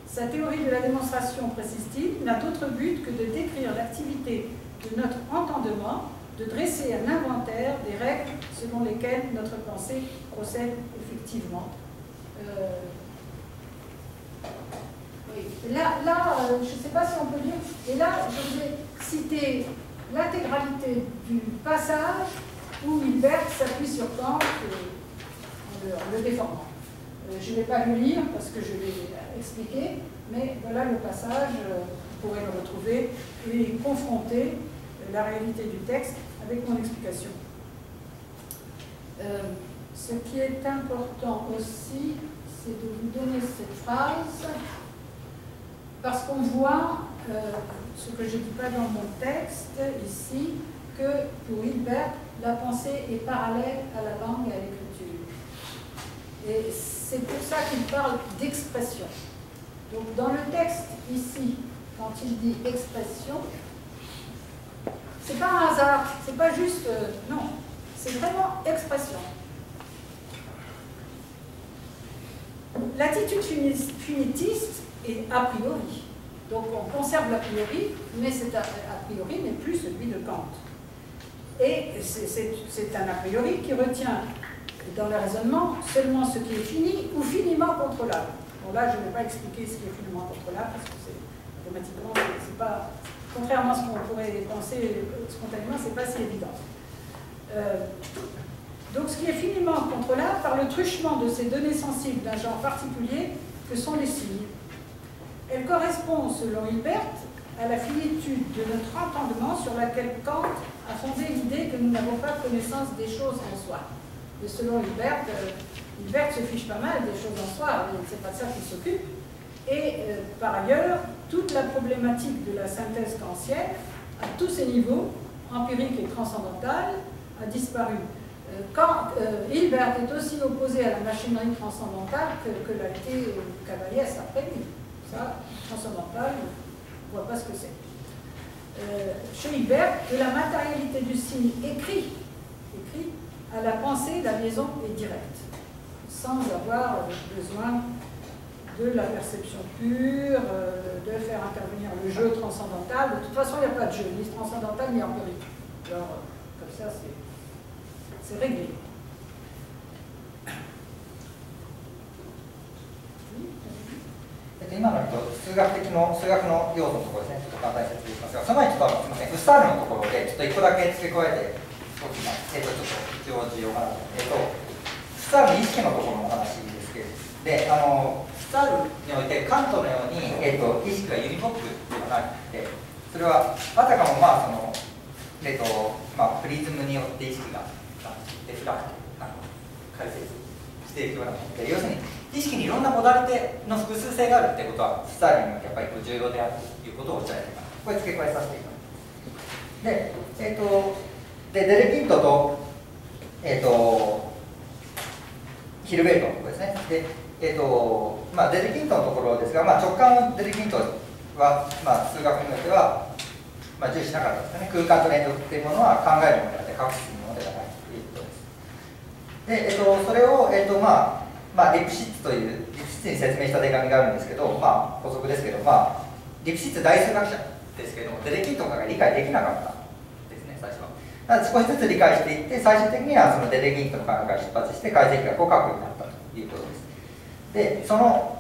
Sa théorie de la démonstration, précise-t-il, n'a d'autre but que de décrire l'activité de notre entendement, de dresser un inventaire des règles selon lesquelles notre pensée procède effectivement. Oui. Là je ne sais pas si on peut dire, et là, je vais citer l'intégralité du passage où Hilbert s'appuie sur Kant en le déformant. Je ne vais pas le lire parce que je l'ai expliqué, mais voilà le passage, vous pourrez le retrouver et confronter la réalité du texte avec mon explication. Ce qui est important aussi, c'est de vous donner cette phrase, parce qu'on voit, ce que je ne dis pas dans mon texte ici, que pour Hilbert, la pensée est parallèle à la langue et à l'écriture. Et c'est pour ça qu'il parle d'expression. Donc dans le texte ici, quand il dit expression, c'est pas un hasard, c'est pas juste, non, c'est vraiment expression. L'attitude finitiste est a priori. Donc on conserve l'a priori, mais cet a priori n'est plus celui de Kant. Et c'est un a priori qui retient dans le raisonnement seulement ce qui est fini ou finiment contrôlable. Bon là, je ne vais pas expliquer ce qui est finiment contrôlable parce que mathématiquement, c'est pas, contrairement à ce qu'on pourrait penser spontanément, c'est pas si évident. Donc ce qui est finiment contrôlable par le truchement de ces données sensibles d'un genre particulier que sont les signes. Elle correspond, selon Hilbert, à la finitude de notre entendement sur laquelle Kant a fondé l'idée que nous n'avons pas connaissance des choses en soi. Et selon Hilbert, Hilbert se fiche pas mal des choses en soi, c'est pas de ça qu'il s'occupe. Et par ailleurs, toute la problématique de la synthèse kantienne, à tous ses niveaux, empirique et transcendantal, a disparu. Hilbert est aussi opposé à la machinerie transcendantale que l'a été Cavaliès après lui. Ça, transcendantal, on ne voit pas ce que c'est. Chez Hilbert, de la matérialité du signe écrit à la pensée, la liaison est directe, sans avoir besoin de la perception pure, de faire intervenir le jeu transcendantal. De toute façon, il n'y a pas de jeu, ni transcendantal ni empirique. Alors, comme ça, c'est réglé.今の数学の要素のところですね、ちょっと簡単に説明しますが、その前にちょっとすみません、フスタールのところで、ちょっと1個だけ付け加えておきます。ちょっと一応重要かなと。フスタールの意識のところの話ですけど、で、フスタールにおいて、カントのように、意識がユニフォックではなくて、それは、あたかもプリズムによって意識がデフラクト、解説していくようなもので、要するに、意識にいろんなモダリテの複数性があるってことは、フスタールによってやっぱり重要であるということをおっしゃられています。これ付け加えさせていただきます。で、デレキントと、ヒルベルトのところですね。で、デレキントのところですが、直感デレキントは、数学においては、重視しなかったですね。空間と連続というものは考えるものであって、隠すものではないということです。で、それを、リプシッツという、リプシッツに説明した手紙があるんですけど、補足ですけど、リプシッツ大数学者ですけども、デレキントが理解できなかったですね、最初は。なので少しずつ理解していって、最終的にはそのデレキントの考えから出発して、解析学を書くようになったということです。で、その、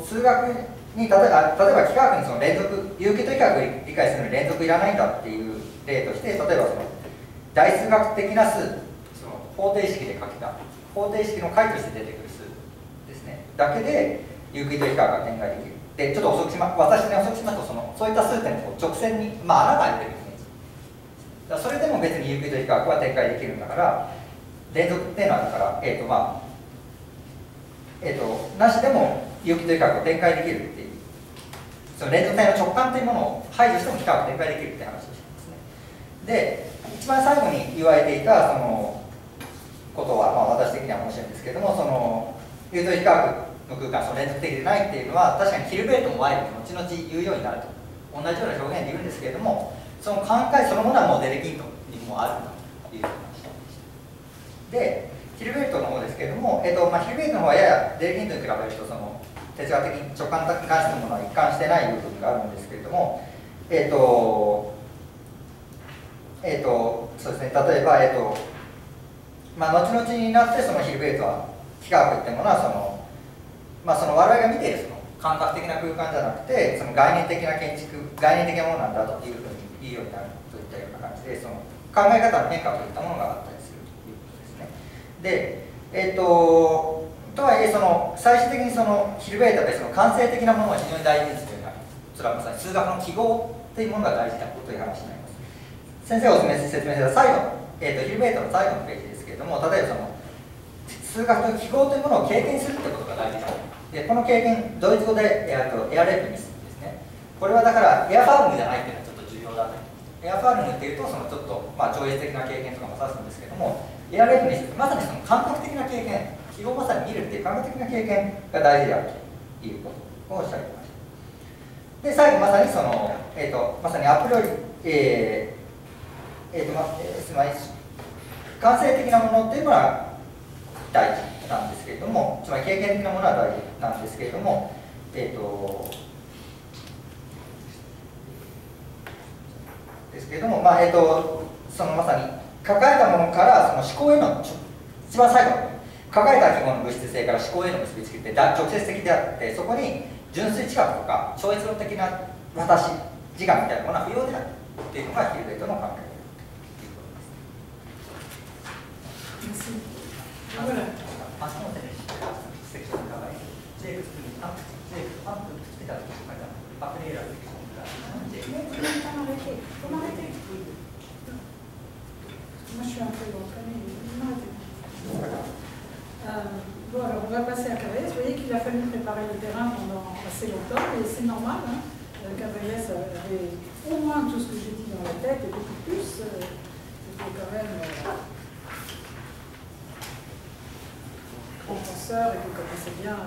数学に例えば幾何学にその連続、有機と幾何学を理解するのに連続いらないんだっていう例として、例えばその大数学的な数、その方程式で書けた。方程式の解として出てくる数ですね。だけで有機と幾何学が展開できる。で、ちょっと補足します。私に補足しますと、そういった数点の直線に、穴が開いてるんですね。それでも別に有機と幾何学は展開できるんだから、連続っていうのはだから、なしでも有機と幾何学を展開できるっていう、その連続体の直感というものを排除しても幾何学を展開できるって話をしてますね。で、一番最後に言われていた、その、ことは、私的には面白いんですけれども、その有機と幾何学の空間、その連続的でないっていうのは、確かにヒルベルトもワイルも後々言うようになると、同じような表現で言うんですけれども、その考えそのものはもうデレキントにもあるんだという話でした。で、ヒルベルトの方ですけれども、ヒルベルトの方はややデレキントに比べると、その哲学的直感に関するものは一貫してない部分があるんですけれども、そうですね、例えば、後々になってそのヒルベルトは幾何学っていうものはその我々が見ているその感覚的な空間じゃなくてその概念的な建築概念的なものなんだというふうに言うようになるといったような感じでその考え方の変化といったものがあったりするということですね。で、とはいえその最終的にそのヒルベルトでその感性的なものを非常に大事にするようになる。それはまさに数学の記号というものが大事だという話になります。先生が説明した最後の、ヒルベルトの最後のページですけれども、例えばその数学の記号というものを経験するということが大事だ。で、この経験、ドイツ語でエアレプニスですね。これはだからエアファームじゃないっていうのはちょっと重要だと。エアファームっていうとそのちょっと超越的な経験とかも指すんですけども、エアレプニスってまさにその感覚的な経験、記号をまさに見るっていう感覚的な経験が大事であるということをおっしゃっていました。で、最後まさにその、まさにアプロイ、つまり感性的なものっていうのは大事なんですけれども、つまり経験的なものは大事なんですけれども、ですけれども、そのまさに抱えたものからその思考への一番最後の抱えた記号の物質性から思考への結びつきって直接的であって、そこに純粋知覚とか超越論的な私自我みたいなものは不要であるっていうのがヒルベルトの考え。Bon, alors on va passer à Cabrales. Vous voyez qu'il a fallu préparer le terrain pendant assez longtemps, et c'est normal. Cabrales avait au moins tout ce que j'ai dit dans la tête, et beaucoup plus. C'était quand même grand penseur et qui connaissait bien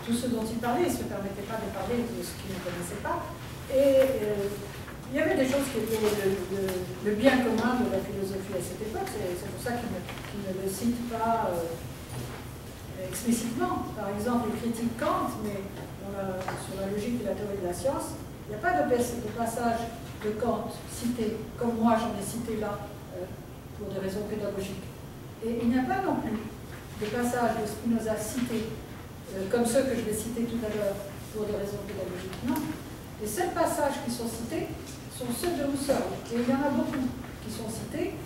tout ce dont il parlait. Il ne se permettait pas de parler de ce qu'il ne connaissait pas. Et il y avait des choses qui étaient le bien commun de la philosophie à cette époque. C'est pour ça qu'il ne le cite pas explicitement. Par exemple, il critique Kant, mais sur la logique de la théorie de la science, il n'y a pas de passage de Kant cité, comme moi j'en ai cité là, pour des raisons pédagogiques. Et il n'y a pas non plus de passage de Spinoza cité, comme ceux que je vais citer tout à l'heure, pour des raisons pédagogiques. Non. Les seuls passages qui sont cités sont ceux de Husserl. Et il y en a beaucoup qui sont cités.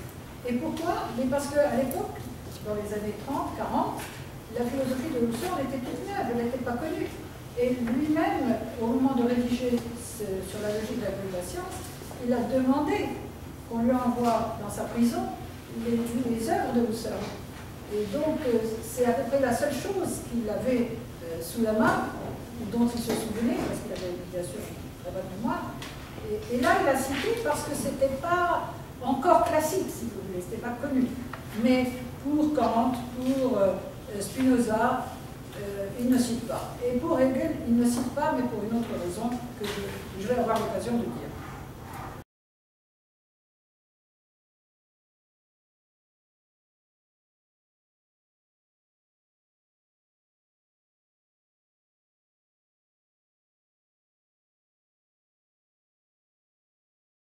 Et pourquoi? Mais parce qu'à l'époque, dans les années 30, 40, la philosophie de Husserl était toute neuve, elle n'était pas connue. Et lui-même, au moment de rédiger sur la logique de la science, il a demandé qu'on lui envoie dans sa prison les œuvres de Husserl. Et donc, c'est à peu près la seule chose qu'il avait sous la main, dont il se souvenait, parce qu'il avait bien sûr une très bonne mémoire. Et là, il a cité parce que ce n'était pas encore classique, si vous voulez, ce n'était pas connu. Mais pour Kant, pour Spinoza, il ne cite pas. Et pour Hegel, il ne cite pas, mais pour une autre raison que je vais avoir l'occasion de dire.